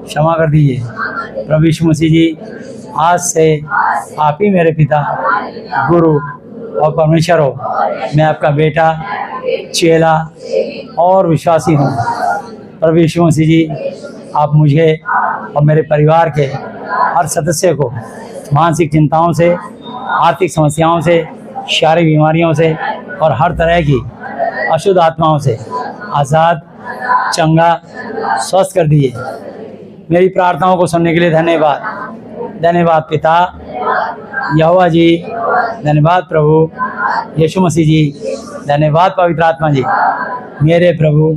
क्षमा कर दीजिए। प्रभु यीशु मसीह जी, आज से आप ही मेरे पिता, गुरु और परमेश्वर हो। मैं आपका बेटा, चेला और विश्वासी हूँ। प्रभु यीशु मसीह जी, आप मुझे और मेरे परिवार के हर सदस्य को मानसिक चिंताओं से, आर्थिक समस्याओं से, शारीरिक बीमारियों से और हर तरह की अशुद्ध आत्माओं से आज़ाद, चंगा, स्वस्थ कर दिए। मेरी प्रार्थनाओं को सुनने के लिए धन्यवाद। धन्यवाद पिता यहोवा जी, धन्यवाद प्रभु यीशु मसीह जी, धन्यवाद पवित्र आत्मा जी, मेरे प्रभु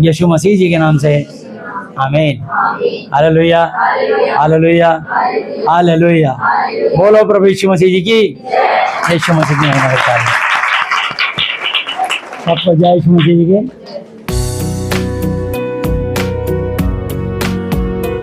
यीशु मसीह जी के नाम से आमीन। Hallelujah, hallelujah, hallelujah. बोलो प्रभु यीशु मसीह जी की, यीशु मसीह की महिमा करता है। सबको जय यीशु मसीह जी के।